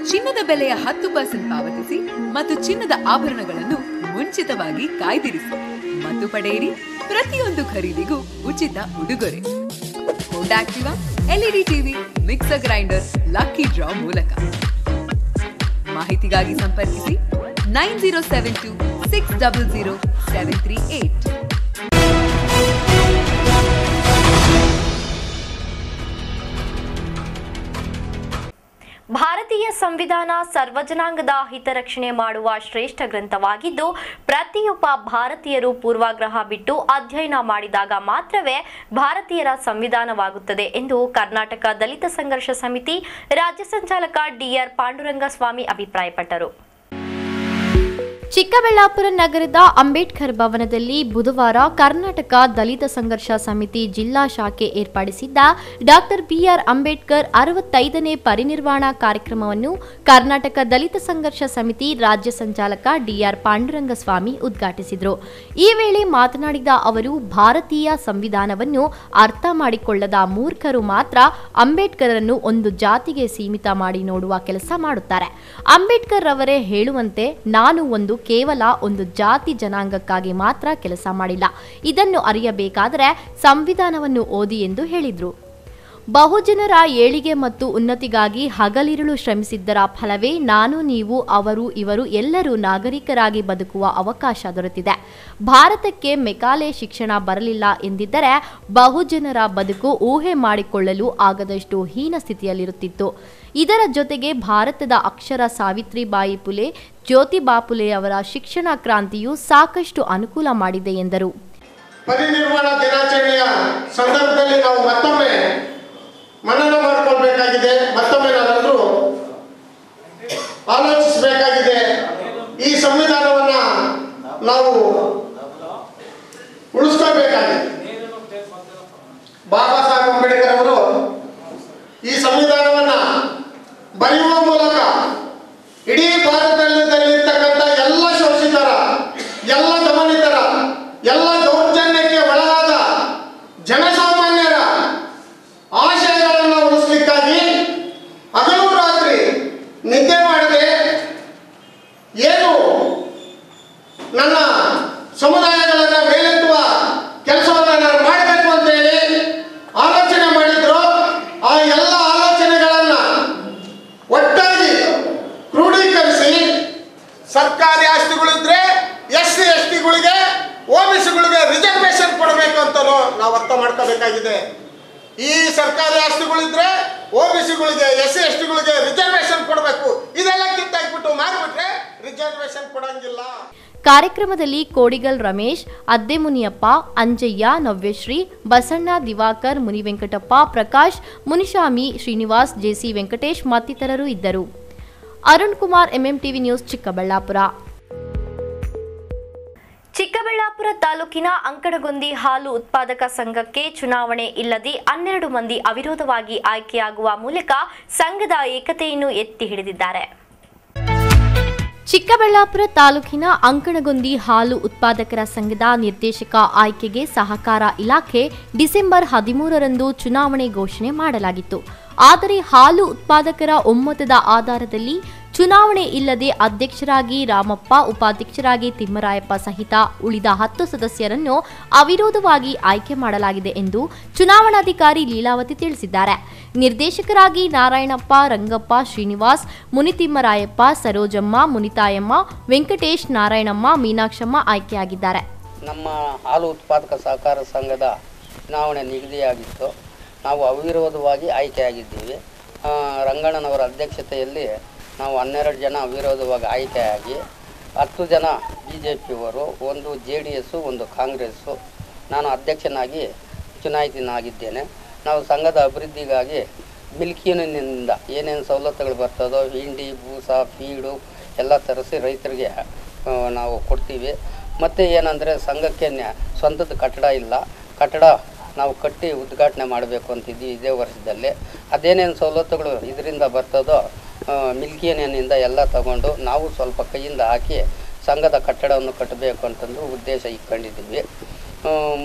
ಚಿನ್ನದ ಬೆಲೆಯ 10% ಪಾವತಿಸಿ ಮತ್ತು ಚಿನ್ನದ ಆಭರಣಗಳನ್ನು ಮುಂಚಿತವಾಗಿ ಕಾಯ್ದಿರಿಸಿ ಮತ್ತು ಪಡೆಯಿರಿ ಪ್ರತಿಯೊಂದು ಖರೀದಿಗೂ ಉಚಿತ ಉಡುಗೊರೆ. ಹೋಂಡಾ Activa, LED TV, mixer grinder lucky draw ಮೂಲಕ. ಮಾಹಿತಿಗಾಗಿ ಸಂಪರ್ಕಿಸಿ 9072 600 738. ಭಾರತೀಯ ಸಂವಿಧಾನ ಸರ್ವಜನಾಂಗದ ಹಿತರಕ್ಷಣೆ ಮಾಡುವ ಶ್ರೇಷ್ಠ ಗ್ರಂಥವಾಗಿದ್ದು, ಪ್ರತಿಯೊಬ್ಬ ಭಾರತೀಯರು ಪೂರ್ವಾಗ್ರಹ ಬಿಟ್ಟು ಅಧ್ಯಯನ ಮಾಡಿದಾಗ ಮಾತ್ರವೇ ಭಾರತೀಯರ ಸಂವಿಧಾನವಾಗುತ್ತದೆ ಎಂದು ಕರ್ನಾಟಕ ದಲಿತ ಸಂಘರ್ಷ ಸಮಿತಿ ರಾಜ್ಯ ಸಂಚಾಲಕ ಡಿಆರ್ ಪಾಂಡುರಂಗ ಸ್ವಾಮಿ ಅಭಿಪ್ರಾಯಪಟ್ಟರು. ಚಿಕ್ಕಬಳ್ಳಾಪುರ ನಗರದ ಅಂಬೇಡ್ಕರ್ ಭವನದಲ್ಲಿ ಬುಧವಾರ ಕರ್ನಾಟಕ ದಲಿತ ಸಂಘರ್ಷ ಸಮಿತಿ ಜಿಲ್ಲಾ ಶಾಖೆ ಏರ್ಪಡಿಸಿದ್ದ ಡಾಕ್ಟರ್ ಬಿಆರ್ ಅಂಬೇಡ್ಕರ್ 65ನೇ ಪರಿನಿರ್ವಾಣ ಕಾರ್ಯಕ್ರಮವನ್ನು ಕರ್ನಾಟಕ ದಲಿತ ಸಂಘರ್ಷ ಸಮಿತಿ ರಾಜ್ಯ ಸಂಚಾಲಕ ಡಿಆರ್ ಪಾಂಡುರಂಗಸ್ವಾಮಿ ಉದ್ಘಾಟಿಸಿದರು. ಈ ವೇಳೆ ಮಾತನಾಡಿದ ಅವರು, ಭಾರತೀಯ ಸಂವಿಧಾನವನ್ನು ಅರ್ಥ ಮಾಡಿಕೊಳ್ಳದ ಮೂರ್ಖರು ಮಾತ್ರ ಅಂಬೇಡ್ಕರನ್ನು ಒಂದು ಜಾತಿಗೆ ಸೀಮಿತ ಮಾಡಿ ನೋಡುವ ಕೆಲಸ ಮಾಡುತ್ತಾರೆ. ಅಂಬೇಡ್ಕರ್ ಅವರೇ ಹೇಳುವಂತೆ, ನಾನು ಕೇವಲ ಒಂದು ಜಾತಿ ಜನಾಂಗಕ್ಕಾಗಿ ಮಾತ್ರ ಕೆಲಸ ಮಾಡಿಲ್ಲ. ಇದನ್ನು ಅರಿಯಬೇಕಾದರೆ ಸಂವಿಧಾನವನ್ನು ಓದಿ ಎಂದು ಹೇಳಿದರು. ಬಹುಜನರ ಏಳಿಗೆ ಮತ್ತು ಉನ್ನತಿಗಾಗಿ ಹಗಲಿರುಳು ಶ್ರಮಿಸಿದ್ದರ ಫಲವೇ ನಾನು, ನೀವು, ಅವರು, ಇವರು ಎಲ್ಲರೂ ನಾಗರಿಕರಾಗಿ ಬದುಕುವ ಅವಕಾಶ ದೊರೆತಿದೆ. ಭಾರತಕ್ಕೆ ಮೆಕಾಲೆ ಶಿಕ್ಷಣ ಬರಲಿಲ್ಲ ಎಂದಿದ್ದರೆ ಬಹುಜನರ ಬದುಕು ಊಹೆ ಮಾಡಿಕೊಳ್ಳಲು ಆಗದಷ್ಟು ಹೀನ ಸ್ಥಿತಿಯಲ್ಲಿರುತ್ತಿತ್ತು. ಇದರ ಜೊತೆಗೆ ಭಾರತದ ಅಕ್ಷರ ಸಾವಿತ್ರಿಬಾಯಿ ಪುಲೆ, ಜ್ಯೋತಿಬಾ ಪುಲೆ ಅವರ ಶಿಕ್ಷಣ ಕ್ರಾಂತಿಯು ಸಾಕಷ್ಟು ಅನುಕೂಲ ಮಾಡಿದೆ ಎಂದರು. ಪರಿನಿರ್ವಾಣ ದಿನಾಚರಣೆಯ ಸಂದರ್ಭದಲ್ಲಿ ನಾವು ಮತ್ತೊಮ್ಮೆ ಮನನ ಮಾಡಿಕೊಳ್ಬೇಕಾಗಿದೆ. ಮತ್ತೊಮ್ಮೆ ನಾವೆಲ್ಲರೂ ಆಲೋಚಿಸಬೇಕಾಗಿದೆ. ಈ ಸಂವಿಧಾನವನ್ನ ನಾವು ಉಳಿಸ್ಕೊಳ್ಬೇಕಾಗಿದೆ. ಬಾಬಾ ಸಾಹೇಬ್ ಅಂಬೇಡ್ಕರ್ ಅವರು ಈ ಸಂವಿಧಾನವನ್ನ ಬರೆಯುವ ಮೂಲಕ ಇಡೀ ಭಾರತದಲ್ಲಿರ್ತಕ್ಕಂಥ ಎಲ್ಲ ಶೋಷಿತರ, ಎಲ್ಲ ದಮನಿತರ, ಎಲ್ಲ ದೌರ್ಜನ್ಯಕ್ಕೆ ಒಳಗಾದ ಜನಸಾಮಾನ್ಯರ ಆಶಯಗಳನ್ನು ಉಳಿಸ್ಲಿಕ್ಕಾಗಿ ಹಗಲು ರಾತ್ರಿ ನಿದ್ದೆ ಮಾಡದೆ ಏನು ನನ್ನ ಸಮುದಾಯಗಳನ್ನು ಮೇಲೆತ್ತುವ ಕೆಲಸವನ್ನು ನಾನು ಮಾಡಬೇಕು ಅಂತ ಹೇಳಿ ಆಲೋಚನೆ ಮಾಡಿದ್ರು. ಆ ಎಲ್ಲ ಆಲೋಚನೆಗಳನ್ನ ಒಟ್ಟಾಗಿ ಕ್ರೋಢೀಕರಿಸಿ ಸರ್ಕಾರಿ ಆಸ್ತಿಗಳಿದ್ರೆ SC STಗಳಿಗೆ, OBCಗಳಿಗೆ ರಿಸರ್ವೇಶನ್ ಕೊಡಬೇಕು ಅಂತಲೂ ನಾವು ಅರ್ಥ ಮಾಡ್ಕೋಬೇಕಾಗಿದೆ. ಈ ಸರ್ಕಾರಿ ಆಸ್ತಿಗಳಿದ್ರೆ OBCಗಳಿಗೆ, SC STಗಳಿಗೆ ರಿಸರ್ವೇಶನ್ ಕೊಡಬೇಕು. ಇದೆಲ್ಲ ಕಿತ್ತಾಕ್ಬಿಟ್ಟು ಮಾರ್ಬಿಟ್ರೆ ರಿಸರ್ವೇಶನ್ ಕೊಡಂಗಿಲ್ಲ. ಕಾರ್ಯಕ್ರಮದಲ್ಲಿ ಕೋಡಿಗಲ್ ರಮೇಶ್, ಅದ್ದೆಮುನಿಯಪ್ಪ, ಅಂಜಯ್ಯ, ನವ್ಯಶ್ರೀ, ಬಸಣ್ಣ, ದಿವಾಕರ್, ಮುನಿವೆಂಕಟಪ್ಪ, ಪ್ರಕಾಶ್, ಮುನಿಶಾಮಿ, ಶ್ರೀನಿವಾಸ್, ಜೆಸಿ ವೆಂಕಟೇಶ್ ಮತ್ತಿತರರು ಇದ್ದರು. Arun Kumar, MMTV news, Chikkaballapur. ಚಿಕ್ಕಬಳ್ಳಾಪುರ ತಾಲೂಕಿನ ಅಂಕಣಗೊಂದಿ ಹಾಲು ಉತ್ಪಾದಕ ಸಂಘಕ್ಕೆ ಚುನಾವಣೆ ಇಲ್ಲದೆ 12 ಮಂದಿ ಅವಿರೋಧವಾಗಿ ಆಯ್ಕೆಯಾಗುವ ಮೂಲಕ ಸಂಘದ ಏಕತೆಯನ್ನು ಎತ್ತಿ ಹಿಡಿದಿದ್ದಾರೆ. ಚಿಕ್ಕಬಳ್ಳಾಪುರ ತಾಲೂಕಿನ ಅಂಕಣಗೊಂದಿ ಹಾಲು ಉತ್ಪಾದಕರ ಸಂಘದ ನಿರ್ದೇಶಕ ಆಯ್ಕೆಗೆ ಸಹಕಾರ ಇಲಾಖೆ ಡಿಸೆಂಬರ್ 13ರಂದು ಚುನಾವಣೆ ಘೋಷಣೆ ಮಾಡಲಾಗಿತ್ತು. ಆದರೆ ಹಾಲು ಉತ್ಪಾದಕರ ಒಮ್ಮತದ ಆಧಾರದಲ್ಲಿ ಚುನಾವಣೆ ಇಲ್ಲದೆ ಅಧ್ಯಕ್ಷರಾಗಿ ರಾಮಪ್ಪ, ಉಪಾಧ್ಯಕ್ಷರಾಗಿ ತಿಮ್ಮರಾಯಪ್ಪ ಸಹಿತ ಉಳಿದ 10 ಸದಸ್ಯರನ್ನು ಅವಿರೋಧವಾಗಿ ಆಯ್ಕೆ ಮಾಡಲಾಗಿದೆ ಎಂದು ಚುನಾವಣಾಧಿಕಾರಿ ಲೀಲಾವತಿ ತಿಳಿಸಿದ್ದಾರೆ. ನಿರ್ದೇಶಕರಾಗಿ ನಾರಾಯಣಪ್ಪ, ರಂಗಪ್ಪ, ಶ್ರೀನಿವಾಸ್, ಮುನಿತಿಮ್ಮರಾಯಪ್ಪ, ಸರೋಜಮ್ಮ, ಮುನಿತಾಯಮ್ಮ, ವೆಂಕಟೇಶ್, ನಾರಾಯಣಮ್ಮ, ಮೀನಾಕ್ಷಮ್ಮ ಆಯ್ಕೆಯಾಗಿದ್ದಾರೆ. ನಮ್ಮ ಹಾಲು ಉತ್ಪಾದಕ ಸಹಕಾರ ಸಂಘದ ಚುನಾವಣೆ ನಿಗದಿಯಾಗಿತ್ತು. ನಾವು ಅವಿರೋಧವಾಗಿ ಆಯ್ಕೆಯಾಗಿದ್ದೀವಿ. ರಂಗಣ್ಣನವರ ಅಧ್ಯಕ್ಷತೆಯಲ್ಲಿ ನಾವು 12 ಜನ ಅವಿರೋಧವಾಗಿ ಆಯ್ಕೆಯಾಗಿ 10 ಜನ BJPಯವರು, 1 JDS, 1 ಕಾಂಗ್ರೆಸ್ಸು, ನಾನು ಅಧ್ಯಕ್ಷನಾಗಿ ಚುನಾಯಿತನಾಗಿದ್ದೇನೆ. ನಾವು ಸಂಘದ ಅಭಿವೃದ್ಧಿಗಾಗಿ ಮಿಲ್ಕ್ ಯೂನಿಯನ್ನಿಂದ ಏನೇನು ಸವಲತ್ತುಗಳು ಬರ್ತದೋ, ಹಿಂಡಿ, ಬೂಸ, ಫೀಡು ಎಲ್ಲ ತರಿಸಿ ರೈತರಿಗೆ ನಾವು ಕೊಡ್ತೀವಿ. ಮತ್ತು ಏನಂದರೆ ಸಂಘಕ್ಕೆ ಸ್ವಂತದ ಕಟ್ಟಡ ಇಲ್ಲ. ಕಟ್ಟಡ ನಾವು ಕಟ್ಟಿ ಉದ್ಘಾಟನೆ ಮಾಡಬೇಕು ಅಂತಿದ್ದೀವಿ ಇದೇ ವರ್ಷದಲ್ಲಿ. ಅದೇನೇನು ಸವಲತ್ತುಗಳು ಇದರಿಂದ ಬರ್ತದೋ ಮಿಲ್ಕ್ ಯೂನಿಯನ್ನಿಂದ ಎಲ್ಲ ತಗೊಂಡು ನಾವು ಸ್ವಲ್ಪ ಕೈಯಿಂದ ಹಾಕಿ ಸಂಘದ ಕಟ್ಟಡವನ್ನು ಕಟ್ಟಬೇಕು ಅಂತಂದು ಉದ್ದೇಶ ಇಟ್ಕೊಂಡಿದ್ದೀವಿ.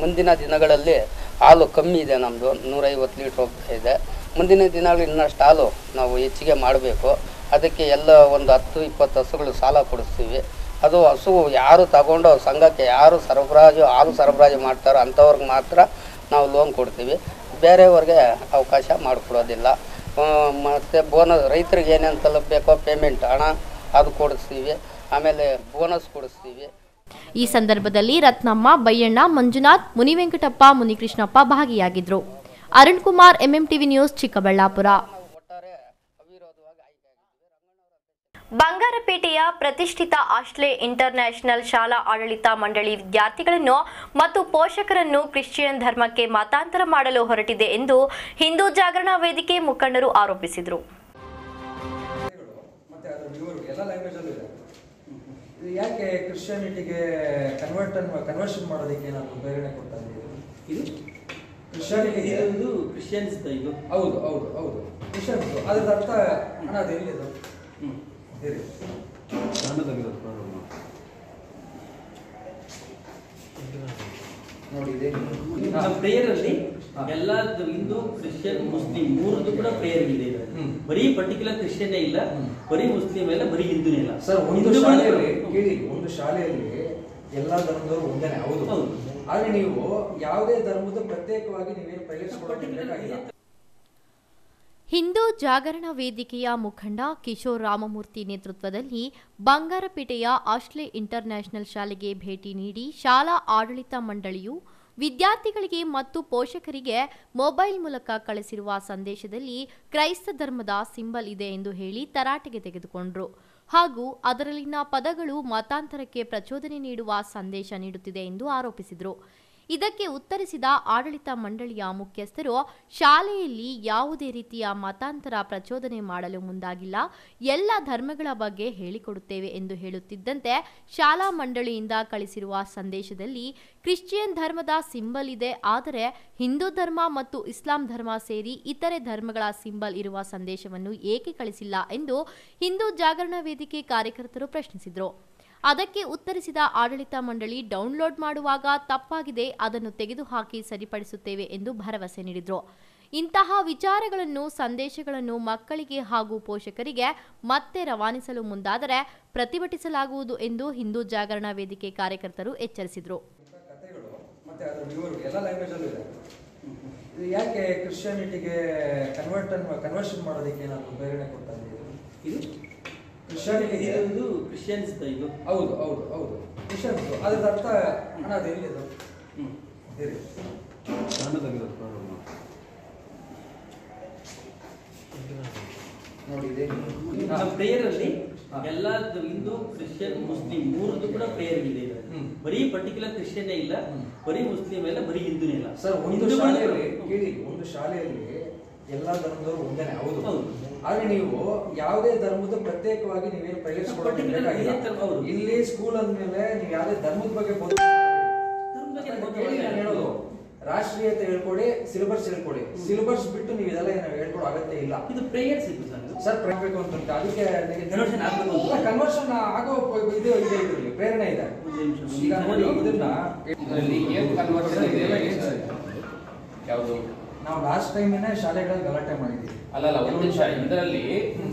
ಮುಂದಿನ ದಿನಗಳಲ್ಲಿ ಹಾಲು ಕಮ್ಮಿ ಇದೆ, ನಮ್ಮದು 150 ಲೀಟ್ರ್ ಹೋಗ್ತಾ ಇದೆ. ಮುಂದಿನ ದಿನಗಳು ಇನ್ನಷ್ಟು ಹಾಲು ನಾವು ಹೆಚ್ಚಿಗೆ ಮಾಡಬೇಕು. ಅದಕ್ಕೆ ಎಲ್ಲ ಒಂದು 10-20 ಹಸುಗಳು ಸಾಲ ಕೊಡಿಸ್ತೀವಿ. ಅದು ಹಸು ಯಾರು ತಗೊಂಡು ಸಂಘಕ್ಕೆ ಯಾರು ಹಾಲು ಸರಬರಾಜು ಮಾಡ್ತಾರೋ ಅಂಥವ್ರಿಗೆ ಮಾತ್ರ ನಾವು ಲೋನ್ ಕೊಡ್ತೀವಿ. ಬೇರೆಯವ್ರಿಗೆ ಅವಕಾಶ ಮಾಡಿಕೊಡೋದಿಲ್ಲ. ಮತ್ತು ರೈತರಿಗೆ ಏನೇನು ತಲುಪಬೇಕೋ ಪೇಮೆಂಟ್ ಹಣ ಅದು ಕೊಡಿಸ್ತೀವಿ. ಆಮೇಲೆ ಬೋನಸ್ ಕೊಡಿಸ್ತೀವಿ. ಈ ಸಂದರ್ಭದಲ್ಲಿ ರತ್ನಮ್ಮ, ಬಯ್ಯಣ್ಣ, ಮಂಜುನಾಥ್, ಮುನಿವೆಂಕಟಪ್ಪ, ಮುನಿಕೃಷ್ಣಪ್ಪ ಭಾಗಿಯಾಗಿದ್ದರು. Arun Kumar, MMTV news, Chikkaballapur. ಬಂಗಾರಪೇಟೆಯ ಪ್ರತಿಷ್ಠಿತ ಆಶ್ಲೆ ಇಂಟರ್ನ್ಯಾಷನಲ್ ಶಾಲಾ ಆಡಳಿತ ಮಂಡಳಿ ವಿದ್ಯಾರ್ಥಿಗಳನ್ನು ಮತ್ತು ಪೋಷಕರನ್ನು ಕ್ರಿಶ್ಚಿಯನ್ ಧರ್ಮಕ್ಕೆ ಮತಾಂತರ ಮಾಡಲು ಹೊರಟಿದೆ ಎಂದು ಹಿಂದೂ ಜಾಗರಣಾ ವೇದಿಕೆ ಮುಖಂಡರು ಆರೋಪಿಸಿದರು. ಯಾಕೆ ಕ್ರಿಶ್ಚಿಯಾನಿಟಿಗೆ ಕನ್ವರ್ಷನ್ ಮಾಡೋದಕ್ಕೆ ಏನಾದರೂ ಪ್ರೇರಣೆ ಕೊಡ್ತಾ ಇದ್ದೀವಿ? ಇದು ಕ್ರಿಶ್ಚಿಯಾನಿಟಿಗೆ ಇದು ಕ್ರಿಶ್ಚಿಯನ್ಸ್ ಇದು. ಹೌದು ಹೌದು ಹೌದು ಕ್ರಿಶ್ಚಿಯನ್ಸ್. ಅದ್ರ ಅರ್ಥ ಹಣ ಅದು ಎಲ್ಲಿದು? ಹೇಳಿ. ನೋಡಿ ಪ್ರೇಯರ್ ಅಲ್ಲಿ ಎಲ್ಲ ಹಿಂದೂ ಕ್ರಿಶ್ಚಿಯನ್ ಮುಸ್ಲಿಂ ಮೂರದ್ದು ಕೂಡ ಪ್ರೇಯರ್ ಇದೆ. ಬರೀ ಪರ್ಟಿಕ್ಯುಲರ್ ಕ್ರಿಶ್ಚಿಯನ್ ಇಲ್ಲ, ಬರೀ ಮುಸ್ಲಿಂ ಇಲ್ಲ, ಬರೀ ಹಿಂದೂನೇ ಇಲ್ಲ ಸರ್. ಒಂದು ಶಾಲೆಯಲ್ಲಿ ಕೇಳಿ, ಒಂದು ಶಾಲೆಯಲ್ಲಿ ಎಲ್ಲಾ ಧರ್ಮದವರು ಒಂದೇನೆ, ಹೌದು. ಆದ್ರೆ ನೀವು ಯಾವುದೇ ಧರ್ಮದ ಪ್ರತ್ಯೇಕವಾಗಿ ನೀವೇನು ಪ್ರಯೋಗಿಸಿಕೊಳ್ಳಬೇಕಾಗಿಲ್ಲ. ಹಿಂದೂ ಜಾಗರಣ ವೇದಿಕೆಯ ಮುಖಂಡ ಕಿಶೋರ್ ರಾಮಮೂರ್ತಿ ನೇತೃತ್ವದಲ್ಲಿ ಬಂಗಾರಪೇಟೆಯ ಆಶ್ಲೆ ಇಂಟರ್ನ್ಯಾಷನಲ್ ಶಾಲೆಗೆ ಭೇಟಿ ನೀಡಿ ಶಾಲಾ ಆಡಳಿತ ಮಂಡಳಿಯು ವಿದ್ಯಾರ್ಥಿಗಳಿಗೆ ಮತ್ತು ಪೋಷಕರಿಗೆ ಮೊಬೈಲ್ ಮೂಲಕ ಕಳಿಸಿರುವ ಸಂದೇಶದಲ್ಲಿ ಕ್ರೈಸ್ತ ಧರ್ಮದ ಸಿಂಬಲ್ ಇದೆ ಎಂದು ಹೇಳಿ ತರಾಟೆಗೆ ತೆಗೆದುಕೊಂಡರು ಹಾಗೂ ಅದರಲ್ಲಿನ ಪದಗಳು ಮತಾಂತರಕ್ಕೆ ಪ್ರಚೋದನೆ ನೀಡುವ ಸಂದೇಶ ನೀಡುತ್ತಿದೆ ಎಂದು ಆರೋಪಿಸಿದರು. ಇದಕ್ಕೆ ಉತ್ತರಿಸಿದ ಆಡಳಿತ ಮಂಡಳಿಯ ಮುಖ್ಯಸ್ಥರು, ಶಾಲೆಯಲ್ಲಿ ಯಾವುದೇ ರೀತಿಯ ಮತಾಂತರ ಪ್ರಚೋದನೆ ಮಾಡಲು ಮುಂದಾಗಿಲ್ಲ, ಎಲ್ಲ ಧರ್ಮಗಳ ಬಗ್ಗೆ ಹೇಳಿಕೊಡುತ್ತೇವೆ ಎಂದು ಹೇಳುತ್ತಿದ್ದಂತೆ ಶಾಲಾ ಮಂಡಳಿಯಿಂದ ಕಳಿಸಿರುವ ಸಂದೇಶದಲ್ಲಿ ಕ್ರಿಶ್ಚಿಯನ್ ಧರ್ಮದ ಸಿಂಬಲ್ ಇದೆ, ಆದರೆ ಹಿಂದೂ ಧರ್ಮ ಮತ್ತು ಇಸ್ಲಾಂ ಧರ್ಮ ಸೇರಿ ಇತರೆ ಧರ್ಮಗಳ ಸಿಂಬಲ್ ಇರುವ ಸಂದೇಶವನ್ನು ಏಕೆ ಕಳಿಸಿಲ್ಲ ಎಂದು ಹಿಂದೂ ಜಾಗರಣ ವೇದಿಕೆ ಕಾರ್ಯಕರ್ತರು ಪ್ರಶ್ನಿಸಿದರು. ಅದಕ್ಕೆ ಉತ್ತರಿಸಿದ ಆಡಳಿತ ಮಂಡಳಿ, ಡೌನ್ಲೋಡ್ ಮಾಡುವಾಗ ತಪ್ಪಾಗಿದೆ, ಅದನ್ನು ತೆಗೆದುಹಾಕಿ ಸರಿಪಡಿಸುತ್ತೇವೆ ಎಂದು ಭರವಸೆ ನೀಡಿದರು. ಇಂತಹ ವಿಚಾರಗಳನ್ನು, ಸಂದೇಶಗಳನ್ನು ಮಕ್ಕಳಿಗೆ ಹಾಗೂ ಪೋಷಕರಿಗೆ ಮತ್ತೆ ರವಾನಿಸಲು ಮುಂದಾದರೆ ಪ್ರತಿಭಟಿಸಲಾಗುವುದು ಎಂದು ಹಿಂದೂ ಜಾಗರಣ ವೇದಿಕೆ ಕಾರ್ಯಕರ್ತರು ಎಚ್ಚರಿಸಿದರು. ಯಾಕೆ ಕ್ರಿಶ್ಚಿಯಾನಿಟಿಗೆ ಕನ್ವರ್ಷನ್ ಮಾಡೋದಕ್ಕೆ ಏನಾದರೂ ಪ್ರೇರಣೆ ಕೊಡ್ತಾ ಇದ್ದೀವಿ? ಕ್ರಿಶ್ಚಿಯಾನಿಟಿಗೆ ಇದು ಕ್ರಿಶ್ಚಿಯನ್ಸ್ ಇದು. ಹೌದು ಹೌದು ಹೌದು ಕ್ರಿಶ್ಚಿಯನ್ಸ್. ಅದ್ರ ಅರ್ಥ ಹಣ ಅದು ಎಲ್ಲಿದು? ಹೇಳಿ. ನೋಡಿ ಪ್ರೇಯರ್ ಅಲ್ಲಿ ಎಲ್ಲ ಹಿಂದೂ ಕ್ರಿಶ್ಚಿಯನ್ ಮುಸ್ಲಿಂ ಮೂರದ್ದು ಕೂಡ ಪ್ರೇಯರ್ ಇದೆ. ಬರೀ ಪರ್ಟಿಕ್ಯುಲರ್ ಕ್ರಿಶ್ಚಿಯನ್ ಇಲ್ಲ, ಬರೀ ಮುಸ್ಲಿಂ ಇಲ್ಲ, ಬರೀ ಹಿಂದೂನೇ ಇಲ್ಲ. ಸರ್, ಒಂದು ಶಾಲೆಯಲ್ಲಿ ಕೇಳಿ, ಒಂದು ಶಾಲೆಯಲ್ಲಿ ಎಲ್ಲಾ ಧರ್ಮದವರು ಒಂದೇನೆ, ಹೌದು. ಆದ್ರೆ ನೀವು ಯಾವುದೇ ಧರ್ಮದ ಪ್ರತ್ಯೇಕವಾಗಿ ನೀವೇನು ಪ್ರಯೋಗಿಸಿಕೊಳ್ಳಬೇಕಾಗಿಲ್ಲ. ಇಲ್ಲಿ ಸ್ಕೂಲ್ ಅಂದ್ಮೇಲೆ ನೀವು ಯಾವುದೇ ಧರ್ಮದ ಬಗ್ಗೆ ಹೇಳೋದು, ರಾಷ್ಟ್ರೀಯತೆ ಹೇಳ್ಕೊಡಿ, ಸಿಲೆಬಸ್ ಹೇಳ್ಕೊಡಿ. ಸಿಲೆಬಸ್ ಬಿಟ್ಟು ನೀವು ಇದೆಲ್ಲ ಹೇಳ್ಕೊಡೋ ಅಗತ್ಯ ಇಲ್ಲ. ಇದು ಪ್ರೇಯರ್ಸ್ ಸರ್ ಆಗಬೇಕು ಅಂತ ಅದಕ್ಕೆ ಕನ್ವರ್ಷನ್ ಆಗೋ ಇದು ಇದೆ, ಇದರಲ್ಲಿ ಪ್ರೇರಣೆ ಇದೆ. ಈಗ ನೋಡಿ, ಇದನ್ನ ಯಾವುದು ನಾವು ಲಾಸ್ಟ್ ಟೈಮ್ ಶಾಲೆಗಳಲ್ಲಿ ಗಲಾಟೆ ಮಾಡಿದ್ದೀವಿ. ಅಲ್ಲಲ್ಲ, ಒಂದು ನಿಮಿಷ. ಇದರಲ್ಲಿ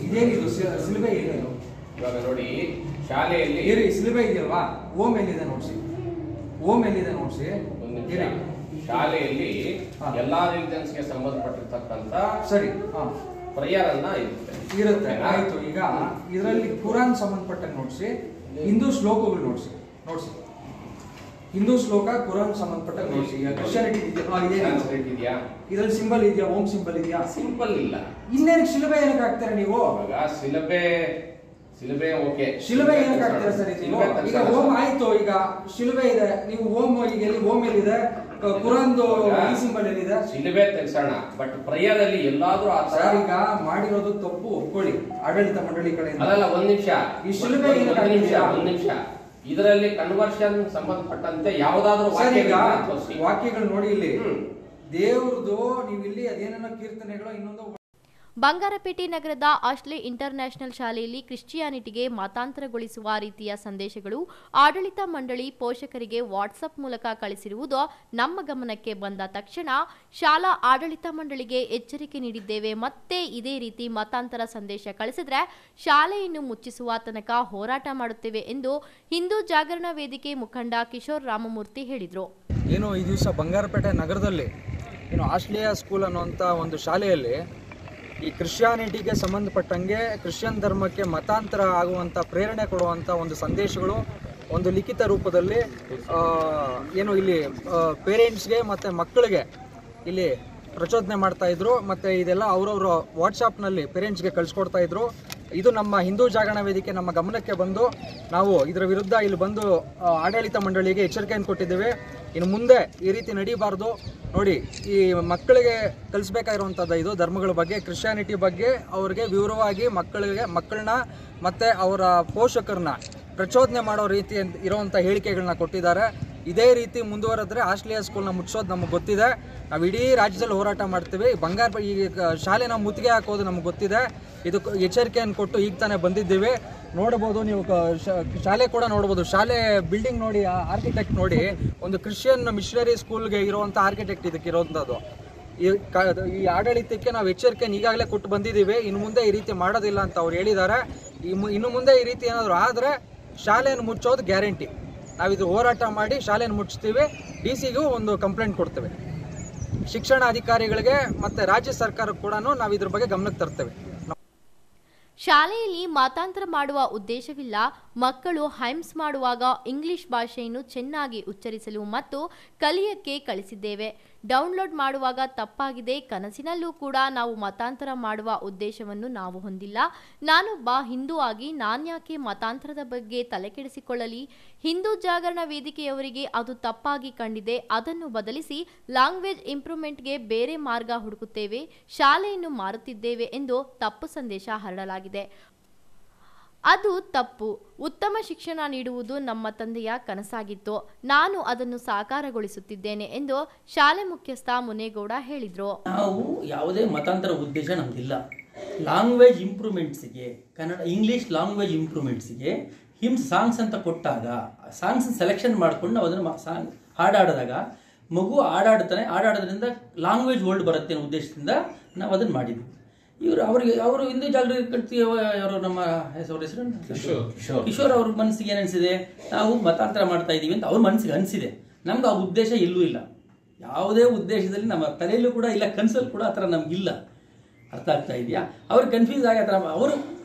ಇದೇನಿದು ಸಿಲುಬೆ ಏನೇನು? ಇವಾಗ ನೋಡಿ, ಶಾಲೆಯಲ್ಲಿ ಇರಿ, ಸಿಲುಬೆ ಇದೆಯಲ್ವಾ, ಓಮ್ ಎಲ್ಲಿದೆ ನೋಡ್ಸಿ, ಓಮ್ ಎಲ್ಲಿದೆ ನೋಡ್ಸಿ. ಶಾಲೆಯಲ್ಲಿ ಎಲ್ಲಾ ರಿಲಿಜನ್ಸ್ಗೆ ಸಂಬಂಧಪಟ್ಟಿರ್ತಕ್ಕಂಥ ಸರಿ ಪ್ರೇಯರ್ ಅನ್ನ ಇರುತ್ತೆ. ಆಯ್ತು. ಈಗ ಇದರಲ್ಲಿ ಕುರಾನ್ ಸಂಬಂಧಪಟ್ಟಂಗೆ ನೋಡ್ಸಿ, ಹಿಂದೂ ಶ್ಲೋಕಗಳು ನೋಡ್ಸಿ. ಹಿಂದೂ ಶ್ಲೋಕ, ಕುರಾನ್ ಸಂಬಂಧಪಟ್ಟಂಗೆ ನೋಡ್ಸಿ. ಕ್ರಿಶ್ಚಿಯಾನಿಟಿ ಇದೆಯಾ? ಇದ್ರಲ್ಲಿ ಸಿಂಬಲ್ ಇದೆಯಾ? ಓಮ್ ಸಿಂಬಲ್ ಇದೆಯಾ? ಸಿಂಬಲ್ ಇಲ್ಲ. ಇನ್ನೇನು ಶಿಲುಬೆ ಏನಕ್ಕೆ ಹಾಕ್ತಾರೆ ನೀವು? ಶಿಲುಬೆ ಓಕೆ, ಶಿಲುಬೆ ಏನಕ್ಕೆ ಹಾಕ್ತಾರೆ ಸರ್? ಈಗ ಓಮ್ ಆಯ್ತು, ಈಗ ಶಿಲುಬೆ ಇದೆ, ನೀವು ಓಮ್ ಈಗ ಎಲ್ಲಿ ಓಮ್ ಎಲ್ಲಿದೆ? ಕುರಾನ್ದು ಈ ಸಿಂಬಲ್ ಎಲ್ಲಿದೆ? ಶಿಲುಬೆ ತೆಗ್ಸೋಣ, ಬಟ್ ಪ್ರೇಯರ್ ಅಲ್ಲಿ ಎಲ್ಲಾದ್ರೂ ಸರ್ ಈಗ ಮಾಡಿರೋದು ತಪ್ಪು ಒಪ್ಕೊಳ್ಳಿ, ಆಡಳಿತ ಮಂಡಳಿ ಕಡೆಯಿಂದ. ಅಲ್ಲ, ಒಂದ್ ನಿಮಿಷ. ಈ ಶಿಲುಬೆ ಒಂದ್ ನಿಮಿಷ. ಇದರಲ್ಲಿ ಕನ್ವರ್ಷನ್ ಸಂಬಂಧಪಟ್ಟಂತೆ ಯಾವ್ದಾದ್ರು ವಾಕ್ಯಗಳು ನೋಡಿ. ಇಲ್ಲಿ ದೇವ್ರದ್ದು ನೀವು ಇಲ್ಲಿ ಅದೇನೋ ಕೀರ್ತನೆಗಳು, ಇನ್ನೊಂದು ಬಂಗಾರಪೇಟೆ ನಗರದ ಆಶ್ಲೆ ಇಂಟರ್ನ್ಯಾಷನಲ್ ಶಾಲೆಯಲ್ಲಿ ಕ್ರಿಶ್ಚಿಯಾನಿಟಿಗೆ ಮತಾಂತರಗೊಳಿಸುವ ರೀತಿಯ ಸಂದೇಶಗಳು ಆಡಳಿತ ಮಂಡಳಿ ಪೋಷಕರಿಗೆ ವಾಟ್ಸಪ್ ಮೂಲಕ ಕಳಿಸಿರುವುದು ನಮ್ಮ ಗಮನಕ್ಕೆ ಬಂದ ತಕ್ಷಣ ಶಾಲಾ ಆಡಳಿತ ಮಂಡಳಿಗೆ ಎಚ್ಚರಿಕೆ ನೀಡಿದ್ದೇವೆ. ಮತ್ತೆ ಇದೇ ರೀತಿ ಮತಾಂತರ ಸಂದೇಶ ಕಳಿಸಿದ್ರೆ ಶಾಲೆಯನ್ನು ಮುಚ್ಚಿಸುವ ತನಕ ಹೋರಾಟ ಮಾಡುತ್ತೇವೆ ಎಂದು ಹಿಂದೂ ಜಾಗರಣ ವೇದಿಕೆ ಮುಖಂಡ ಕಿಶೋರ್ ರಾಮಮೂರ್ತಿ ಹೇಳಿದರು. ಏನು ಈ ದಿವಸ ಬಂಗಾರಪೇಟೆ ನಗರದಲ್ಲಿ ಏನು ಆಶ್ಲೇಯ ಸ್ಕೂಲ್ ಅನ್ನುವಂಥ ಒಂದು ಶಾಲೆಯಲ್ಲಿ ಈ ಕ್ರಿಶ್ಚಿಯಾನಿಟಿಗೆ ಸಂಬಂಧಪಟ್ಟಂಗೆ ಕ್ರಿಶ್ಚಿಯನ್ ಧರ್ಮಕ್ಕೆ ಮತಾಂತರ ಆಗುವಂಥ ಪ್ರೇರಣೆ ಕೊಡುವಂಥ ಒಂದು ಸಂದೇಶಗಳು ಒಂದು ಲಿಖಿತ ರೂಪದಲ್ಲಿ ಏನು ಇಲ್ಲಿ ಪೇರೆಂಟ್ಸ್ಗೆ ಮತ್ತು ಮಕ್ಕಳಿಗೆ ಇಲ್ಲಿ ಪ್ರಚೋದನೆ ಮಾಡ್ತಾಯಿದ್ರು. ಮತ್ತು ಇದೆಲ್ಲ ಅವರವರು ವಾಟ್ಸಾಪ್ನಲ್ಲಿ ಪೇರೆಂಟ್ಸ್ಗೆ ಕಳಿಸ್ಕೊಡ್ತಾಯಿದ್ರು. ಇದು ನಮ್ಮ ಹಿಂದೂ ಜಾಗರಣ ವೇದಿಕೆ ನಮ್ಮ ಗಮನಕ್ಕೆ ಬಂದು ನಾವು ಇದರ ವಿರುದ್ಧ ಇಲ್ಲಿ ಬಂದು ಆಡಳಿತ ಮಂಡಳಿಗೆ ಎಚ್ಚರಿಕೆಯನ್ನು ಕೊಟ್ಟಿದ್ದೇವೆ. ಇನ್ನು ಮುಂದೆ ಈ ರೀತಿ ನಡೀಬಾರ್ದು. ನೋಡಿ, ಈ ಮಕ್ಕಳಿಗೆ ಕಲಿಸ್ಬೇಕಾಗಿರುವಂಥದ್ದು ಇದು ಧರ್ಮಗಳ ಬಗ್ಗೆ, ಕ್ರಿಶ್ಚಿಯಾನಿಟಿ ಬಗ್ಗೆ ಅವ್ರಿಗೆ ವಿವರವಾಗಿ ಮಕ್ಕಳನ್ನ ಮತ್ತು ಅವರ ಪೋಷಕರನ್ನ ಪ್ರಚೋದನೆ ಮಾಡೋ ರೀತಿ ಇರೋವಂಥ ಹೇಳಿಕೆಗಳನ್ನ ಕೊಟ್ಟಿದ್ದಾರೆ. ಇದೇ ರೀತಿ ಮುಂದುವರೆದ್ರೆ ಆಸ್ಟ್ರೇಲಿಯಾ ಸ್ಕೂಲ್ನ ಮುಚ್ಚೋದು ನಮಗೆ ಗೊತ್ತಿದೆ. ನಾವು ಇಡೀ ರಾಜ್ಯದಲ್ಲಿ ಹೋರಾಟ ಮಾಡ್ತೀವಿ. ಈ ಶಾಲೆನ ಮುತ್ತಿಗೆ ಹಾಕೋದು ನಮ್ಗೆ ಗೊತ್ತಿದೆ. ಇದಕ್ಕೆ ಎಚ್ಚರಿಕೆಯನ್ನು ಕೊಟ್ಟು ಈಗ ತಾನೇ ಬಂದಿದ್ದೀವಿ. ನೋಡ್ಬೋದು, ನೀವು ಶಾಲೆ ಕೂಡ ನೋಡ್ಬೋದು. ಶಾಲೆ ಬಿಲ್ಡಿಂಗ್ ನೋಡಿ, ಆರ್ಕಿಟೆಕ್ಟ್ ನೋಡಿ, ಒಂದು ಕ್ರಿಶ್ಚಿಯನ್ ಮಿಷನರಿ ಸ್ಕೂಲ್ಗೆ ಇರುವಂಥ ಆರ್ಕಿಟೆಕ್ಟ್ ಇದಕ್ಕೆ ಇರೋವಂಥದ್ದು. ಈ ಆಡಳಿತಕ್ಕೆ ನಾವು ಎಚ್ಚರಿಕೆಯನ್ನು ಈಗಾಗಲೇ ಕೊಟ್ಟು ಬಂದಿದ್ದೀವಿ. ಇನ್ನು ಮುಂದೆ ಈ ರೀತಿ ಮಾಡೋದಿಲ್ಲ ಅಂತ ಅವ್ರು ಹೇಳಿದ್ದಾರೆ. ಇನ್ನು ಮುಂದೆ ಈ ರೀತಿ ಏನಾದರೂ ಆದರೆ ಶಾಲೆಯನ್ನು ಮುಚ್ಚೋದು ಗ್ಯಾರಂಟಿ. ನಾವಿದು ಹೋರಾಟ ಮಾಡಿ ಶಾಲೆಯನ್ನು ಮುಚ್ತೀವಿ. DC-ಗೂ ಒಂದು ಕಂಪ್ಲೇಂಟ್ ಕೊಡ್ತೇವೆ. ಶಿಕ್ಷಣ ಅಧಿಕಾರಿಗಳಿಗೆ ಮತ್ತು ರಾಜ್ಯ ಸರ್ಕಾರಕ್ಕೆ ಕೂಡ ನಾವು ಇದ್ರ ಬಗ್ಗೆ ಗಮನಕ್ಕೆ ತರ್ತೇವೆ. ಶಾಲೆಯಲ್ಲಿ ಮತಾಂತರ ಮಾಡುವ ಉದ್ದೇಶವಿಲ್ಲ. ಮಕ್ಕಳು ಹೈಮ್ಸ್ ಮಾಡುವಾಗ ಇಂಗ್ಲಿಷ್ ಭಾಷೆಯನ್ನು ಚೆನ್ನಾಗಿ ಉಚ್ಚರಿಸಲು ಮತ್ತು ಕಲಿಯಕ್ಕೆ ಕಳಿಸಿದ್ದೇವೆ. ಡೌನ್ಲೋಡ್ ಮಾಡುವಾಗ ತಪ್ಪಾಗಿದೆ. ಕನಸಿನಲ್ಲೂ ಕೂಡ ನಾವು ಮತಾಂತರ ಮಾಡುವ ಉದ್ದೇಶವನ್ನು ನಾವು ಹೊಂದಿಲ್ಲ. ನಾನೊಬ್ಬ ಹಿಂದೂ ಆಗಿ ನಾನ್ಯಾಕೆ ಮತಾಂತರದ ಬಗ್ಗೆ ತಲೆಕೆಡಿಸಿಕೊಳ್ಳಲಿ? ಹಿಂದೂ ಜಾಗರಣ ವೇದಿಕೆಯವರಿಗೆ ಅದು ತಪ್ಪಾಗಿ ಕಂಡಿದೆ. ಅದನ್ನು ಬದಲಿಸಿ ಲ್ಯಾಂಗ್ವೇಜ್ ಇಂಪ್ರೂವ್ಮೆಂಟ್ಗೆ ಬೇರೆ ಮಾರ್ಗ ಹುಡುಕುತ್ತೇವೆ. ಶಾಲೆಯನ್ನು ಮಾರುತ್ತಿದ್ದೇವೆ ಎಂದು ತಪ್ಪು ಸಂದೇಶ ಹರಡಲಾಗಿದೆ. ಅದು ತಪ್ಪು. ಉತ್ತಮ ಶಿಕ್ಷಣ ನೀಡುವುದು ನಮ್ಮ ತಂದೆಯ ಕನಸಾಗಿತ್ತು. ನಾನು ಅದನ್ನು ಸಾಕಾರಗೊಳಿಸುತ್ತಿದ್ದೇನೆ ಎಂದು ಶಾಲೆ ಮುಖ್ಯಸ್ಥ ಮುನೇಗೌಡ ಹೇಳಿದರು. ನಾವು ಯಾವುದೇ ಮತಾಂತರ ಉದ್ದೇಶ ನಮ್ದಿಲ್ಲ. ಲ್ಯಾಂಗ್ವೇಜ್ ಇಂಪ್ರೂವ್ಮೆಂಟ್ಸಿಗೆ, ಇಂಗ್ಲಿಷ್ ಲ್ಯಾಂಗ್ವೇಜ್ ಇಂಪ್ರೂವ್ಮೆಂಟ್ಸಿಗೆ ಸಾಂಗ್ಸ್ ಅಂತ ಕೊಟ್ಟಾಗ ಸಾಂಗ್ಸ್ ಸೆಲೆಕ್ಷನ್ ಮಾಡ್ಕೊಂಡು ನಾವು ಅದನ್ನು ಹಾಡಾಡಿದಾಗ ಮಗು ಆಡಾಡೋದ್ರಿಂದ ಲ್ಯಾಂಗ್ವೇಜ್ ವರ್ಲ್ಡ್ ಬರುತ್ತೆ ಅನ್ನೋ ಉದ್ದೇಶದಿಂದ ನಾವು ಅದನ್ನು ಮಾಡಿದ್ವಿ. ಅವರು ಹಿಂದೂ ಜಾಗೃತಿ ಅವರು ನಮ್ಮ ಹೆಸರು ಕಿಶೋರ್ ಅವ್ರ ಮನಸ್ಸಿಗೆ ಏನು ಅನಿಸಿದೆ, ನಾವು ಮತಾಂತರ ಮಾಡ್ತಾ ಇದ್ದೀವಿ ಅಂತ ಅವ್ರ ಮನಸ್ಸಿಗೆ ಅನಿಸಿದೆ. ನಮ್ಗೆ ಆ ಉದ್ದೇಶ ಎಲ್ಲೂ ಇಲ್ಲ. ಯಾವುದೇ ಉದ್ದೇಶದಲ್ಲಿ ನಮ್ಮ ತಲೆಯಲ್ಲೂ ಕೂಡ ಇಲ್ಲ, ಕನಸಲ್ಲಿ ಕೂಡ ಆ ಥರ ನಮಗಿಲ್ಲ. ಅರ್ಥ ಆಗ್ತಾ ಇದೆಯಾ? ಅವ್ರಿಗೆ ಕನ್ಫ್ಯೂಸ್ ಆಗಿ ಆ ಥರ ಅವರು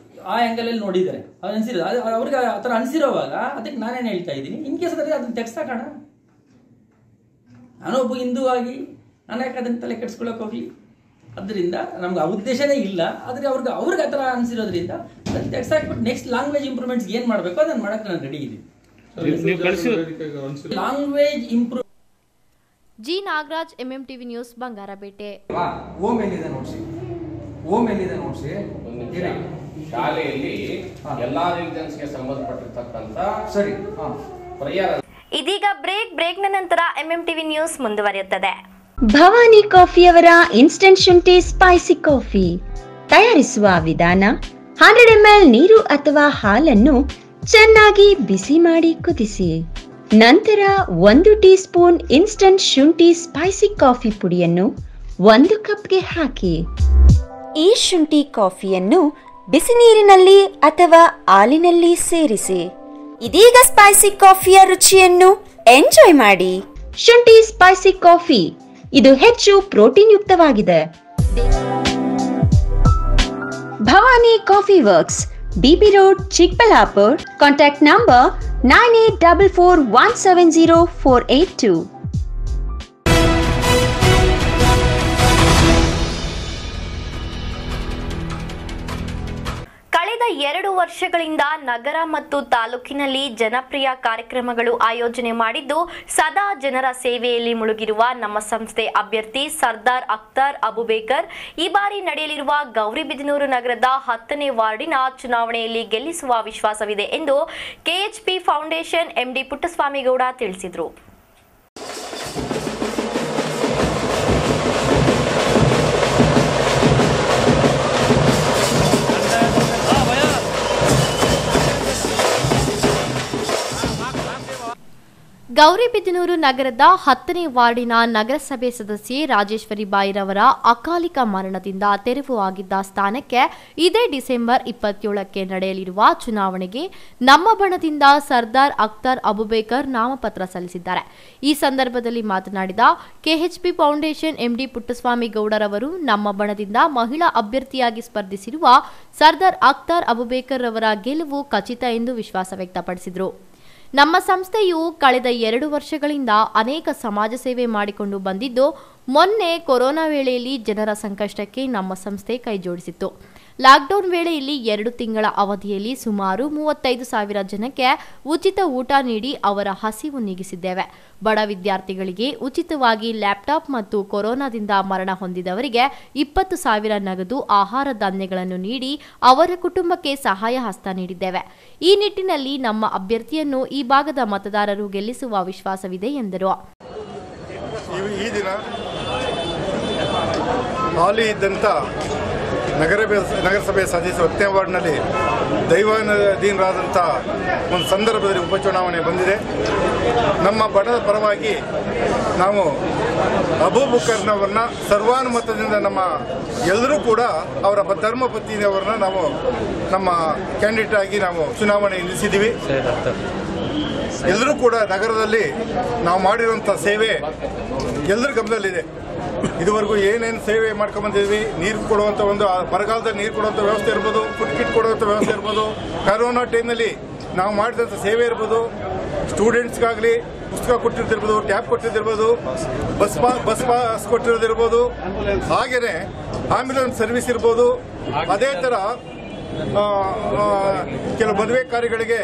ಆ ಆ್ಯಂಗಲಲ್ಲಿ ನೋಡಿದ್ದಾರೆ. ಅದು ಅನಿಸಿರೋದು ಅವ್ರಿಗೆ ಆ ಥರ ಅನಿಸಿರೋವಾಗ ಅದಕ್ಕೆ ನಾನೇನು ಹೇಳ್ತಾ ಇದ್ದೀನಿ, ಇನ್ ಕೇಸ್ ಅದರಲ್ಲಿ ಅದನ್ನು ತೆಗೆಸ್ತಾಕೋಣ. ನಾನೊಬ್ಬ ಹಿಂದೂ ಆಗಿ ನಾನು ಯಾಕೆ ಅದನ್ನು ತಲೆ ಕೆಡಿಸ್ಕೊಳ್ಳೋಕೆ ಹೋಗಲಿ? ಅದರಿಂದ ನಮ್ಗೆ ಆ ಉದ್ದೇಶನೇ ಇಲ್ಲ. ಆದರೆ ಅವ್ರಿಗೆ ಆ ಥರ ಅನಿಸಿರೋದ್ರಿಂದ ಅದನ್ನು ತೆಗೆಸಾಕ್ಬಿಟ್ಟು ನೆಕ್ಸ್ಟ್ ಲ್ಯಾಂಗ್ವೇಜ್ ಇಂಪ್ರೂವ್ಮೆಂಟ್ಸ್ ಏನು ಮಾಡಬೇಕು ಅದನ್ನು ಮಾಡೋಕ್ಕೆ ನಾನು ರೆಡಿ ಇದ್ದೀನಿ. Language improve. G Nagaraj, MMTV news, Bangarapet. ಓಮ್ ಎಲ್ಲಿದೆ ನೋಡ್ಸಿ, ಓಮ್ ಎಲ್ಲಿದೆ ನೋಡ್ಸಿ. ಶಾಲೆಯಲ್ಲಿ ಎಲ್ಲಾ ರಿಲಿಜನ್ಸ್ಗೆ ಸಂಬಂಧಪಟ್ಟಿರ್ತಕ್ಕಂಥ ಸರಿ ಇದೀಗ ಬ್ರೇಕ್ನ ನಂತರ MMTV ನ್ಯೂಸ್ ಮುಂದುವರಿಯುತ್ತದೆ. ಭವಾನಿ ಕಾಫಿಯವರ ಇನ್ಸ್ಟಂಟ್ ಶುಂಠಿ ಸ್ಪೈಸಿ ಕಾಫಿ ತಯಾರಿಸುವ ವಿಧಾನ: 100 ml ನೀರು ಅಥವಾ ಹಾಲನ್ನು ಚೆನ್ನಾಗಿ ಬಿಸಿ ಮಾಡಿ ಕುದಿಸಿ, ನಂತರ 1 ಟೀ ಸ್ಪೂನ್ ಇನ್ಸ್ಟಂಟ್ ಶುಂಠಿ ಸ್ಪೈಸಿ ಕಾಫಿ ಪುಡಿಯನ್ನು 1 ಕಪ್ಗೆ ಹಾಕಿ. ಈ ಶುಂಠಿ ಕಾಫಿಯನ್ನು ಬಿಸಿ ನೀರಿನಲ್ಲಿ ಅಥವಾ ಹಾಲಿನಲ್ಲಿ ಸೇರಿಸಿ. ಇದೀಗ ಸ್ಪೈಸಿ ಕಾಫಿಯ ರುಚಿಯನ್ನು ಎಂಜಾಯ್ ಮಾಡಿ. ಶುಂಠಿ ಸ್ಪೈಸಿ ಕಾಫಿ, ಇದು ಹೆಚ್ಚು ಪ್ರೋಟೀನ್ ಯುಕ್ತವಾಗಿದೆ. Bhavani coffee works, BB road, Chikkaballapur. Contact number 9844170482. ಕಳೆದ 2 ವರ್ಷಗಳಿಂದ ನಗರ ಮತ್ತು ತಾಲೂಕಿನಲ್ಲಿ ಜನಪ್ರಿಯ ಕಾರ್ಯಕ್ರಮಗಳು ಆಯೋಜನೆ ಮಾಡಿದ್ದು, ಸದಾ ಜನರ ಸೇವೆಯಲ್ಲಿ ಮುಳುಗಿರುವ ನಮ್ಮ ಸಂಸ್ಥೆ ಅಭ್ಯರ್ಥಿ ಸರ್ದಾರ್ ಅಖ್ತರ್ ಅಬುಬೇಕರ್ ಈ ಬಾರಿ ನಡೆಯಲಿರುವ ಗೌರಿಬಿದನೂರು ನಗರದ 10ನೇ ವಾರ್ಡಿನ ಚುನಾವಣೆಯಲ್ಲಿ ಗೆಲ್ಲಿಸುವ ವಿಶ್ವಾಸವಿದೆ ಎಂದು KHP ಫೌಂಡೇಶನ್ MD ಪುಟ್ಟಸ್ವಾಮಿಗೌಡ ತಿಳಿಸಿದರು. ಗೌರಿಬಿದನೂರು ನಗರದ 10ನೇ ವಾರ್ಡಿನ ನಗರಸಭೆ ಸದಸ್ಯೆ ರಾಜೇಶ್ವರಿ ಬಾಯಿರವರ ಅಕಾಲಿಕ ಮರಣದಿಂದ ತೆರವು ಆಗಿದ್ದ ಸ್ಥಾನಕ್ಕೆ ಇದೇ ಡಿಸೆಂಬರ್ 27ಕ್ಕೆ ನಡೆಯಲಿರುವ ಚುನಾವಣೆಗೆ ನಮ್ಮ ಬಣದಿಂದ ಸರ್ದಾರ್ ಅಖ್ತರ್ ಅಬುಬೇಕರ್ ನಾಮಪತ್ರ ಸಲ್ಲಿಸಿದ್ದಾರೆ. ಈ ಸಂದರ್ಭದಲ್ಲಿ ಮಾತನಾಡಿದ KHP ಫೌಂಡೇಶನ್ MD ಪುಟ್ಟಸ್ವಾಮಿ ಗೌಡರವರು, ನಮ್ಮ ಬಣದಿಂದ ಮಹಿಳಾ ಅಭ್ಯರ್ಥಿಯಾಗಿ ಸ್ಪರ್ಧಿಸಿರುವ ಸರ್ದಾರ್ ಅಖ್ತರ್ ಅಬುಬೇಕರ್ ಅವರ ಗೆಲುವು ಖಚಿತ ಎಂದು ವಿಶ್ವಾಸ ವ್ಯಕ್ತಪಡಿಸಿದರು. ನಮ್ಮ ಸಂಸ್ಥೆಯು ಕಳೆದ 2 ವರ್ಷಗಳಿಂದ ಅನೇಕ ಸಮಾಜ ಸೇವೆ ಮಾಡಿಕೊಂಡು ಬಂದಿದ್ದು, ಮೊನ್ನೆ ಕೊರೋನಾ ವೇಳೆಯಲ್ಲಿ ಜನರ ಸಂಕಷ್ಟಕ್ಕೆ ನಮ್ಮ ಸಂಸ್ಥೆ ಕೈಜೋಡಿಸಿತ್ತು. ಲಾಕ್ಡೌನ್ ವೇಳೆಯಲ್ಲಿ 2 ತಿಂಗಳ ಅವಧಿಯಲ್ಲಿ ಸುಮಾರು 35,000 ಜನಕ್ಕೆ ಉಚಿತ ಊಟ ನೀಡಿ ಅವರ ಹಸಿವು ನೀಗಿಸಿದ್ದೇವೆ. ಬಡ ವಿದ್ಯಾರ್ಥಿಗಳಿಗೆ ಉಚಿತವಾಗಿ ಲ್ಯಾಪ್ಟಾಪ್ ಮತ್ತು ಕೊರೋನಾದಿಂದ ಮರಣ ಹೊಂದಿದವರಿಗೆ 20,000 ನಗದು ಆಹಾರ ಧಾನ್ಯಗಳನ್ನು ನೀಡಿ ಅವರ ಕುಟುಂಬಕ್ಕೆ ಸಹಾಯ ಹಸ್ತ ನೀಡಿದ್ದೇವೆ. ಈ ನಿಟ್ಟಿನಲ್ಲಿ ನಮ್ಮ ಅಭ್ಯರ್ಥಿಯನ್ನು ಈ ಭಾಗದ ಮತದಾರರು ಗೆಲ್ಲಿಸುವ ವಿಶ್ವಾಸವಿದೆ ಎಂದರು. ಈ ದಿನ ಹಾಲಿ ಇದ್ದಂಥ ನಗರಸಭೆ ಸದಸ್ಯರು 10ನೇ ವಾರ್ಡ್ನಲ್ಲಿ ದೈವಾಧೀನರಾದಂಥ ಒಂದು ಸಂದರ್ಭದಲ್ಲಿ ಉಪಚುನಾವಣೆ ಬಂದಿದೆ. ನಮ್ಮ ಬಣದ ಪರವಾಗಿ ನಾವು ಅಬೂಬಕರ್ನವ್ರನ್ನ ಸರ್ವಾನುಮತದಿಂದ ನಮ್ಮ ಎಲ್ಲರೂ ಕೂಡ ಅವರ ಧರ್ಮಪತ್ನಿಯವರನ್ನ ನಾವು ನಮ್ಮ ಕ್ಯಾಂಡಿಡೇಟ್ ಆಗಿ ನಾವು ಚುನಾವಣೆ ನಿಲ್ಲಿಸಿದ್ದೀವಿ. ಎಲ್ಲರೂ ಕೂಡ ನಗರದಲ್ಲಿ ನಾವು ಮಾಡಿರುವಂಥ ಸೇವೆ ಎಲ್ಲರ ಗಮನದಲ್ಲಿದೆ. ಇದುವರೆಗೂ ಏನೇನು ಸೇವೆ ಮಾಡ್ಕೊಂಡ್ಬಂದಿದ್ವಿ, ನೀರು ಕೊಡುವಂಥ ಒಂದು ಬರಗಾಲದಲ್ಲಿ ನೀರು ಕೊಡುವಂಥ ವ್ಯವಸ್ಥೆ ಇರ್ಬೋದು, ಫುಡ್ ಕಿಟ್ ಕೊಡುವಂಥ ವ್ಯವಸ್ಥೆ ಇರ್ಬೋದು, ಕರೋನಾ ಟೈಮ್ನಲ್ಲಿ ನಾವು ಮಾಡಿದಂಥ ಸೇವೆ ಇರ್ಬೋದು, ಸ್ಟೂಡೆಂಟ್ಸ್ಗಾಗಲಿ ಪುಸ್ತಕ ಕೊಟ್ಟಿರ್ತಿರ್ಬೋದು, ಟ್ಯಾಬ್ ಕೊಟ್ಟಿರ್ತಿರ್ಬೋದು, ಬಸ್ ಪಾಸ್ ಕೊಟ್ಟಿರೋದಿರ್ಬೋದು, ಹಾಗೆಯೇ ಆಂಬ್ಯುಲೆನ್ಸ್ ಸರ್ವಿಸ್ ಇರ್ಬೋದು. ಅದೇ ಥರ ಕೆಲವು ಮದುವೆ ಕಾರ್ಯಗಳಿಗೆ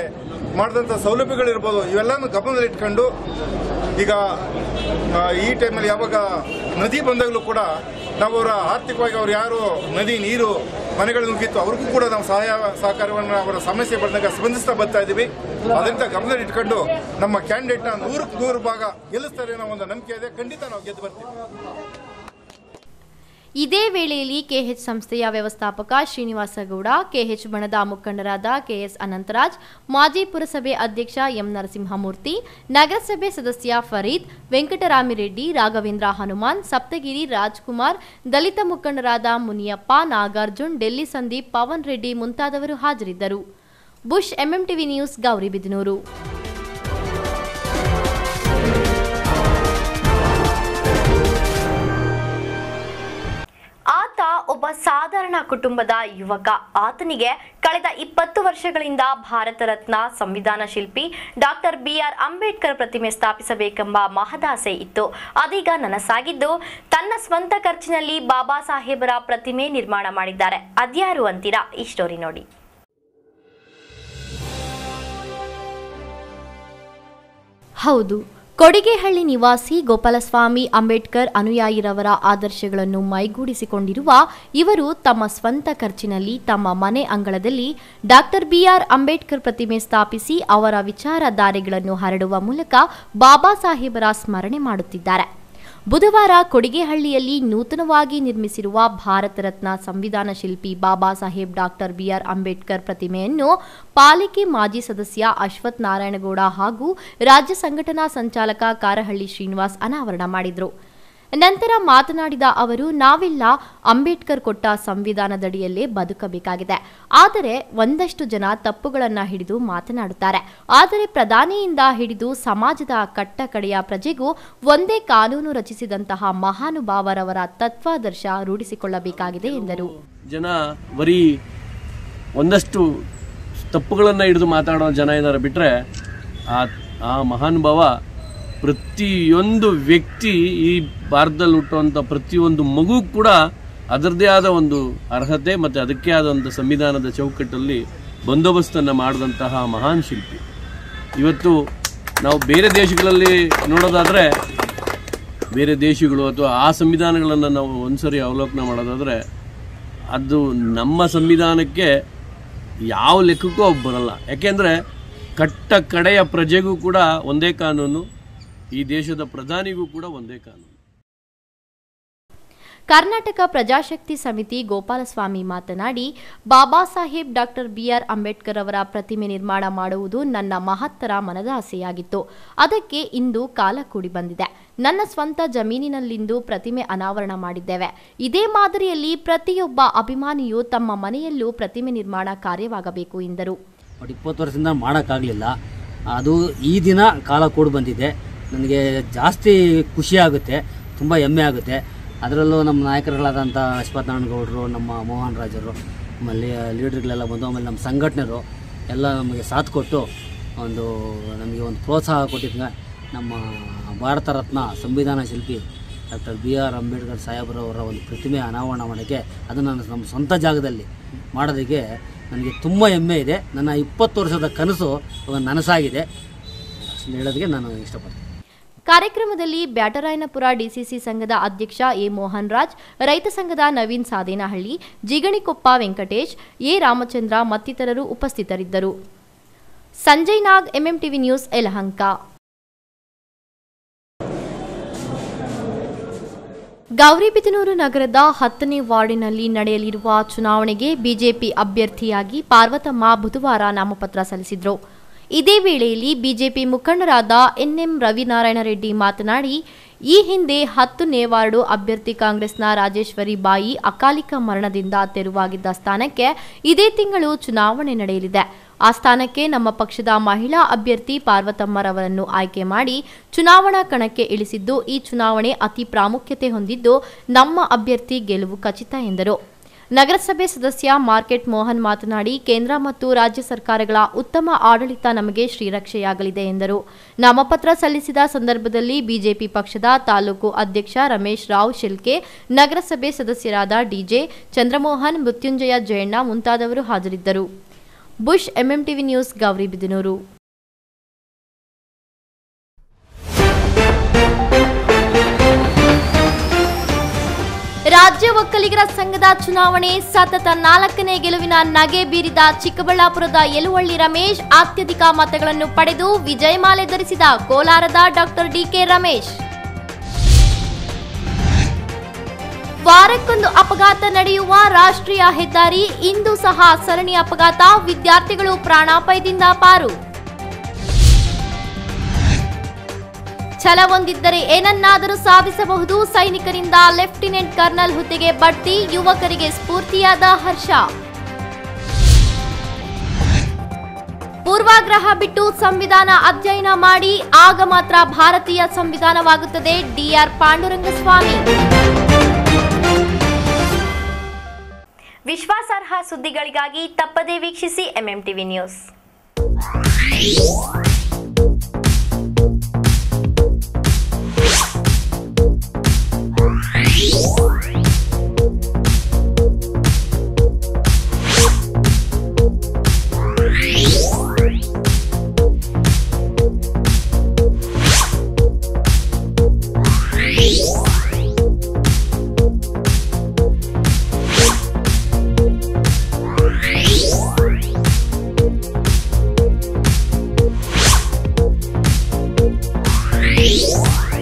ಮಾಡಿದಂಥ ಸೌಲಭ್ಯಗಳಿರ್ಬೋದು. ಇವೆಲ್ಲನೂ ಗಮನದಲ್ಲಿಟ್ಕೊಂಡು ಈಗ ಈ ಟೈಮಲ್ಲಿ ಯಾವಾಗ ನದಿ ಬಂದಾಗಲೂ ಕೂಡ ನಾವು ಅವರ ಆರ್ಥಿಕವಾಗಿ ಅವ್ರು ಯಾರು ನದಿ ನೀರು ಮನೆಗಳು ನುಗ್ಗಿತ್ತು ಅವ್ರಿಗೂ ಕೂಡ ನಾವು ಸಹಕಾರವನ್ನು ಅವರ ಸಮಸ್ಯೆ ಬಂದಾಗ ಸ್ಪಂದಿಸ್ತಾ ಬರ್ತಾ ಇದ್ದೀವಿ. ಅದರಿಂದ ಗಮನದಲ್ಲಿಟ್ಕೊಂಡು ನಮ್ಮ ಕ್ಯಾಂಡಿಡೇಟ್ನ 100ಕ್ಕೆ 100 ಭಾಗ ಗೆಲ್ಲಿಸ್ತಾರೆ ಅನ್ನೋ ಒಂದು ನಂಬಿಕೆ ಇದೆ. ಖಂಡಿತ ನಾವು ಗೆದ್ದು ಬರ್ತೀವಿ. ಇದೇ ವೇಳೆಯಲ್ಲಿ ಕೆಎಚ್ ಸಂಸ್ಥೆಯ ವ್ಯವಸ್ಥಾಪಕ ಶ್ರೀನಿವಾಸಗೌಡ, ಕೆಎಚ್ ಬಣದ ಮುಖಂಡರಾದ ಕೆಎಸ್ ಅನಂತರಾಜ್, ಮಾಜಿ ಪುರಸಭೆ ಅಧ್ಯಕ್ಷ ಎಂ ನರಸಿಂಹಮೂರ್ತಿ, ನಗರಸಭೆ ಸದಸ್ಯ ಫರೀದ್, ವೆಂಕಟರಾಮಿರೆಡ್ಡಿ, ರಾಘವೇಂದ್ರ ಹನುಮಾನ್, ಸಪ್ತಗಿರಿ ರಾಜ್ಕುಮಾರ್, ದಲಿತ ಮುಖಂಡರಾದ ಮುನಿಯಪ್ಪ, ನಾಗಾರ್ಜುನ್, ಡೆಲ್ಲಿ ಸಂದೀಪ್, ಪವನ್ ರೆಡ್ಡಿ ಮುಂತಾದವರು ಹಾಜರಿದ್ದರು. Bush MMTV news, Gauribidanur. ಆತ ಒಬ್ಬ ಸಾಧಾರಣ ಕುಟುಂಬದ ಯುವಕ. ಆತನಿಗೆ ಕಳೆದ 20 ವರ್ಷಗಳಿಂದ ಭಾರತ ರತ್ನ ಸಂವಿಧಾನ ಶಿಲ್ಪಿ ಡಾಕ್ಟರ್ ಬಿಆರ್ ಅಂಬೇಡ್ಕರ್ ಪ್ರತಿಮೆ ಸ್ಥಾಪಿಸಬೇಕೆಂಬ ಮಹದಾಸೆ ಇತ್ತು. ಅದೀಗ ನನಸಾಗಿದ್ದು ತನ್ನ ಸ್ವಂತ ಖರ್ಚಿನಲ್ಲಿ ಬಾಬಾ ಸಾಹೇಬರ ಪ್ರತಿಮೆ ನಿರ್ಮಾಣ ಮಾಡಿದ್ದಾರೆ. ಅದ್ಯಾರು ಅಂತೀರಾ? ಈ ಸ್ಟೋರಿ ನೋಡಿ. ಹೌದು, ಕೊಡಿಗೆಹಳ್ಳಿ ನಿವಾಸಿ ಗೋಪಾಲಸ್ವಾಮಿ ಅಂಬೇಡ್ಕರ್ ಅನುಯಾಯಿರವರ ಆದರ್ಶಗಳನ್ನು ಮೈಗೂಡಿಸಿಕೊಂಡಿರುವ ಇವರು ತಮ್ಮ ಸ್ವಂತ ಖರ್ಚಿನಲ್ಲಿ ತಮ್ಮ ಮನೆ ಅಂಗಳದಲ್ಲಿ ಡಾಕ್ಟರ್ ಬಿಆರ್ ಅಂಬೇಡ್ಕರ್ ಪ್ರತಿಮೆ ಸ್ಥಾಪಿಸಿ ಅವರ ವಿಚಾರಧಾರೆಗಳನ್ನು ಹರಡುವ ಮೂಲಕ ಬಾಬಾ ಸಾಹೇಬರ ಸ್ಮರಣೆ ಮಾಡುತ್ತಿದ್ದಾರೆ. ಬುಧವಾರ ಕೊಡಿಗೆಹಳ್ಳಿಯಲ್ಲಿ ನೂತನವಾಗಿ ನಿರ್ಮಿಸಿರುವ ಭಾರತ ರತ್ನ ಸಂವಿಧಾನ ಶಿಲ್ಪಿ ಬಾಬಾ ಸಾಹೇಬ್ ಡಾಕ್ಟರ್ ಬಿಆರ್ ಅಂಬೇಡ್ಕರ್ ಪ್ರತಿಮೆಯನ್ನು ಪಾಲಿಕೆ ಮಾಜಿ ಸದಸ್ಯ ಅಶ್ವಥ್ ನಾರಾಯಣಗೌಡ ಹಾಗೂ ರಾಜ್ಯ ಸಂಘಟನಾ ಸಂಚಾಲಕ ಕಾರಹಳ್ಳಿ ಶ್ರೀನಿವಾಸ್ ಅನಾವರಣ ಮಾಡಿದರು. ನಂತರ ಮಾತನಾಡಿದ ಅವರು, ನಾವೆಲ್ಲ ಅಂಬೇಡ್ಕರ್ ಕೊಟ್ಟ ಸಂವಿಧಾನದಡಿಯಲ್ಲೇ ಬದುಕಬೇಕಾಗಿದೆ. ಆದರೆ ಒಂದಷ್ಟು ಜನ ತಪ್ಪುಗಳನ್ನು ಹಿಡಿದು ಮಾತನಾಡುತ್ತಾರೆ. ಆದರೆ ಪ್ರಧಾನಿಯಿಂದ ಹಿಡಿದು ಸಮಾಜದ ಕಟ್ಟಕಡೆಯ ಪ್ರಜೆಗೂ ಒಂದೇ ಕಾನೂನು ರಚಿಸಿದಂತಹ ಮಹಾನುಭಾವರವರ ತತ್ವಾದರ್ಶ ರೂಢಿಸಿಕೊಳ್ಳಬೇಕಾಗಿದೆ ಎಂದರು. ಜನ ಬರೀ ಒಂದಷ್ಟು ತಪ್ಪುಗಳನ್ನು ಹಿಡಿದು ಮಾತಾಡೋ ಜನ ಇದ್ದಾರೆ ಬಿಟ್ಟರೆ ಆ ಮಹಾನುಭಾವ ಪ್ರತಿಯೊಂದು ವ್ಯಕ್ತಿ, ಈ ಭಾರತದಲ್ಲಿ ಹುಟ್ಟುವಂಥ ಪ್ರತಿಯೊಂದು ಮಗು ಕೂಡ ಅದರದೇ ಆದ ಒಂದು ಅರ್ಹತೆ ಮತ್ತು ಅದಕ್ಕೆ ಆದಂಥ ಸಂವಿಧಾನದ ಚೌಕಟ್ಟಲ್ಲಿ ಬಂದೋಬಸ್ತನ್ನು ಮಾಡಿದಂತಹ ಮಹಾನ್ ಶಿಲ್ಪಿ. ಇವತ್ತು ನಾವು ಬೇರೆ ದೇಶಗಳಲ್ಲಿ ನೋಡೋದಾದರೆ, ಬೇರೆ ದೇಶಗಳು ಅಥವಾ ಆ ಸಂವಿಧಾನಗಳನ್ನು ನಾವು ಒಂದ್ಸರಿ ಅವಲೋಕನ ಮಾಡೋದಾದರೆ ಅದು ನಮ್ಮ ಸಂವಿಧಾನಕ್ಕೆ ಯಾವ ಲೆಕ್ಕಕ್ಕೂ ಬರಲ್ಲ. ಯಾಕೆಂದರೆ ಕಟ್ಟ ಕಡೆಯ ಪ್ರಜೆಗೂ ಕೂಡ ಒಂದೇ ಕಾನೂನು, ಈ ದೇಶದ ಪ್ರಧಾನಿಗೂ ಕೂಡ ಒಂದೇ ಕಾನೂನು. ಕರ್ನಾಟಕ ಪ್ರಜಾಶಕ್ತಿ ಸಮಿತಿ ಗೋಪಾಲಸ್ವಾಮಿ ಮಾತನಾಡಿ, ಬಾಬಾ ಸಾಹೇಬ್ ಡಾಕ್ಟರ್ ಬಿಆರ್ ಅಂಬೇಡ್ಕರ್ ಅವರ ಪ್ರತಿಮೆ ನಿರ್ಮಾಣ ಮಾಡುವುದು ನನ್ನ ಮಹತ್ತರ ಮನದಾಸೆಯಾಗಿತ್ತು. ಅದಕ್ಕೆ ಇಂದು ಕಾಲ ಕೂಡಿ ಬಂದಿದೆ. ನನ್ನ ಸ್ವಂತ ಜಮೀನಿನಲ್ಲಿಂದು ಪ್ರತಿಮೆ ಅನಾವರಣ ಮಾಡಿದ್ದೇವೆ. ಇದೇ ಮಾದರಿಯಲ್ಲಿ ಪ್ರತಿಯೊಬ್ಬ ಅಭಿಮಾನಿಯು ತಮ್ಮ ಮನೆಯಲ್ಲೂ ಪ್ರತಿಮೆ ನಿರ್ಮಾಣ ಕಾರ್ಯವಾಗಬೇಕು ಎಂದರು. 20 ವರ್ಷದಿಂದ ಮಾಡೋಕ್ಕಾಗಲಿಲ್ಲ. ಅದು ಈ ದಿನ ಕಾಲ ಕೂಡಿ ಬಂದಿದೆ. ನನಗೆ ಜಾಸ್ತಿ ಖುಷಿ ಆಗುತ್ತೆ, ತುಂಬ ಹೆಮ್ಮೆ ಆಗುತ್ತೆ. ಅದರಲ್ಲೂ ನಮ್ಮ ನಾಯಕರುಗಳಾದಂಥ ಅಶ್ವಥ್ ನಾರಾಯಣಗೌಡರು, ನಮ್ಮ ಮೋಹನ್ ರಾಜರು, ಆಮೇಲೆ ಲೀಡರ್ಗಳೆಲ್ಲ ಬಂದು, ಆಮೇಲೆ ನಮ್ಮ ಸಂಘಟನೆರು ಎಲ್ಲ ನಮಗೆ ಸಾಥ್ ಕೊಟ್ಟು ನಮಗೆ ಒಂದು ಪ್ರೋತ್ಸಾಹ ಕೊಟ್ಟಿದ್ದ ನಮ್ಮ ಭಾರತ ರತ್ನ ಸಂವಿಧಾನ ಶಿಲ್ಪಿ ಡಾಕ್ಟರ್ BR ಅಂಬೇಡ್ಕರ್ ಸಾಹೇಬರವರ ಒಂದು ಪ್ರತಿಮೆ ಅನಾವರಣಕ್ಕೆ ಅದನ್ನು ನಮ್ಮ ಸ್ವಂತ ಜಾಗದಲ್ಲಿ ಮಾಡೋದಕ್ಕೆ ನನಗೆ ತುಂಬ ಹೆಮ್ಮೆ ಇದೆ. ನನ್ನ 20 ವರ್ಷದ ಕನಸು ನನಸಾಗಿದೆ ಹೇಳೋದಕ್ಕೆ ನಾನು ಇಷ್ಟಪಡ್ತೀನಿ. ಕಾರ್ಯಕ್ರಮದಲ್ಲಿ ಬ್ಯಾಟರಾಯನಪುರ ಡಿಸಿಸಿ ಸಂಘದ ಅಧ್ಯಕ್ಷ ಎ ಮೋಹನ್ ರಾಜ್, ರೈತ ಸಂಘದ ನವೀನ್ ಸಾದೇನಹಳ್ಳಿ, ಜಿಗಣಿಕೊಪ್ಪ ವೆಂಕಟೇಶ್, ಎ ರಾಮಚಂದ್ರ ಮತ್ತಿತರರು ಉಪಸ್ಥಿತರಿದ್ದರು. ಸಂಜಯ್ ನಾಗ್, MMTV ನ್ಯೂಸ್, ಯಲಹಂಕ. ಗೌರಿಬಿದನೂರು ನಗರದ 10ನೇ ವಾರ್ಡಿನಲ್ಲಿ ನಡೆಯಲಿರುವ ಚುನಾವಣೆಗೆ ಬಿಜೆಪಿ ಅಭ್ಯರ್ಥಿಯಾಗಿ ಪಾರ್ವತಮ್ಮ ಬುಧವಾರ ನಾಮಪತ್ರ ಸಲ್ಲಿಸಿದರು. ಇದೇ ವೇಳೆಯಲ್ಲಿ ಬಿಜೆಪಿ ಮುಖಂಡರಾದ NM ರವಿನಾರಾಯಣ ರೆಡ್ಡಿ ಮಾತನಾಡಿ, ಈ ಹಿಂದೆ 10ನೇ ವಾರ್ಡು ಅಭ್ಯರ್ಥಿ ಕಾಂಗ್ರೆಸ್ನ ರಾಜೇಶ್ವರಿ ಬಾಯಿ ಅಕಾಲಿಕ ಮರಣದಿಂದ ತೆರವಾಗಿದ್ದ ಸ್ಥಾನಕ್ಕೆ ಇದೇ ತಿಂಗಳು ಚುನಾವಣೆ ನಡೆಯಲಿದೆ. ಆ ಸ್ಥಾನಕ್ಕೆ ನಮ್ಮ ಪಕ್ಷದ ಮಹಿಳಾ ಅಭ್ಯರ್ಥಿ ಪಾರ್ವತಮ್ಮರವರನ್ನು ಆಯ್ಕೆ ಮಾಡಿ ಚುನಾವಣಾ ಕಣಕ್ಕೆ ಇಳಿಸಿದ್ದು, ಈ ಚುನಾವಣೆ ಅತಿ ಪ್ರಾಮುಖ್ಯತೆ ಹೊಂದಿದ್ದು ನಮ್ಮ ಅಭ್ಯರ್ಥಿ ಗೆಲುವು ಖಚಿತ ಎಂದರು. ನಗರಸಭೆ ಸದಸ್ಯ ಮಾರ್ಕೆಟ್ ಮೋಹನ್ ಮಾತನಾಡಿ, ಕೇಂದ್ರ ಮತ್ತು ರಾಜ್ಯ ಸರ್ಕಾರಗಳ ಉತ್ತಮ ಆಡಳಿತ ನಮಗೆ ಶ್ರೀರಕ್ಷೆಯಾಗಲಿದೆ ಎಂದರು. ನಾಮಪತ್ರ ಸಲ್ಲಿಸಿದ ಸಂದರ್ಭದಲ್ಲಿ ಬಿಜೆಪಿ ಪಕ್ಷದ ತಾಲೂಕು ಅಧ್ಯಕ್ಷ ರಮೇಶ್ ರಾವ್ ಶಿಲ್ಕೆ, ನಗರಸಭೆ ಸದಸ್ಯರಾದ DJ ಚಂದ್ರಮೋಹನ್, ಮೃತ್ಯುಂಜಯ ಜಯಣ್ಣ ಮುಂತಾದವರು ಹಾಜರಿದ್ದರು. Bush, MMTV news, Gauribidanur. ರಾಜ್ಯ ಒಕ್ಕಲಿಗರ ಸಂಘದ ಚುನಾವಣೆ ಸತತ 4ನೇ ಗೆಲುವಿನ ನಗೆ ಬೀರಿದ ಚಿಕ್ಕಬಳ್ಳಾಪುರದ ಯಲುವಳ್ಳಿ ರಮೇಶ್ ಅತ್ಯಧಿಕ ಮತಗಳನ್ನು ಪಡೆದು ವಿಜಯಮಾಲೆ ಧರಿಸಿದ ಕೋಲಾರದ ಡಾಕ್ಟರ್ DK ರಮೇಶ್. ವಾರಕ್ಕೊಂದು ಅಪಘಾತ ನಡೆಯುವ ರಾಷ್ಟ್ರೀಯ ಹೆದ್ದಾರಿ, ಇಂದು ಸಹ ಸರಣಿ ಅಪಘಾತ, ವಿದ್ಯಾರ್ಥಿಗಳು ಪ್ರಾಣಾಪಾಯದಿಂದ ಪಾರು. ಛಲವೊಂದಿದ್ದರೆ ಏನನ್ನಾದರೂ ಸಾಧಿಸಬಹುದು, ಸೈನಿಕರಿಂದ ಲೆಫ್ಟಿನೆಂಟ್ ಕರ್ನಲ್ ಹುದ್ದೆಗೆ ಬಡ್ತಿ, ಯುವಕರಿಗೆ ಸ್ಫೂರ್ತಿಯಾದ ಹರ್ಷ. ಪೂರ್ವಾಗ್ರಹ ಬಿಟ್ಟು ಸಂವಿಧಾನ ಅಧ್ಯಯನ ಮಾಡಿ, ಆಗ ಮಾತ್ರ ಭಾರತೀಯ ಸಂವಿಧಾನವಾಗುತ್ತದೆ. DR ಪಾಂಡುರಂಗಸ್ವಾಮಿ. ವಿಶ್ವಾಸಾರ್ಹ ಸುದ್ದಿಗಳಿಗಾಗಿ ತಪ್ಪದೇ ವೀಕ್ಷಿಸಿ MMTV ನ್ಯೂಸ್. Hey!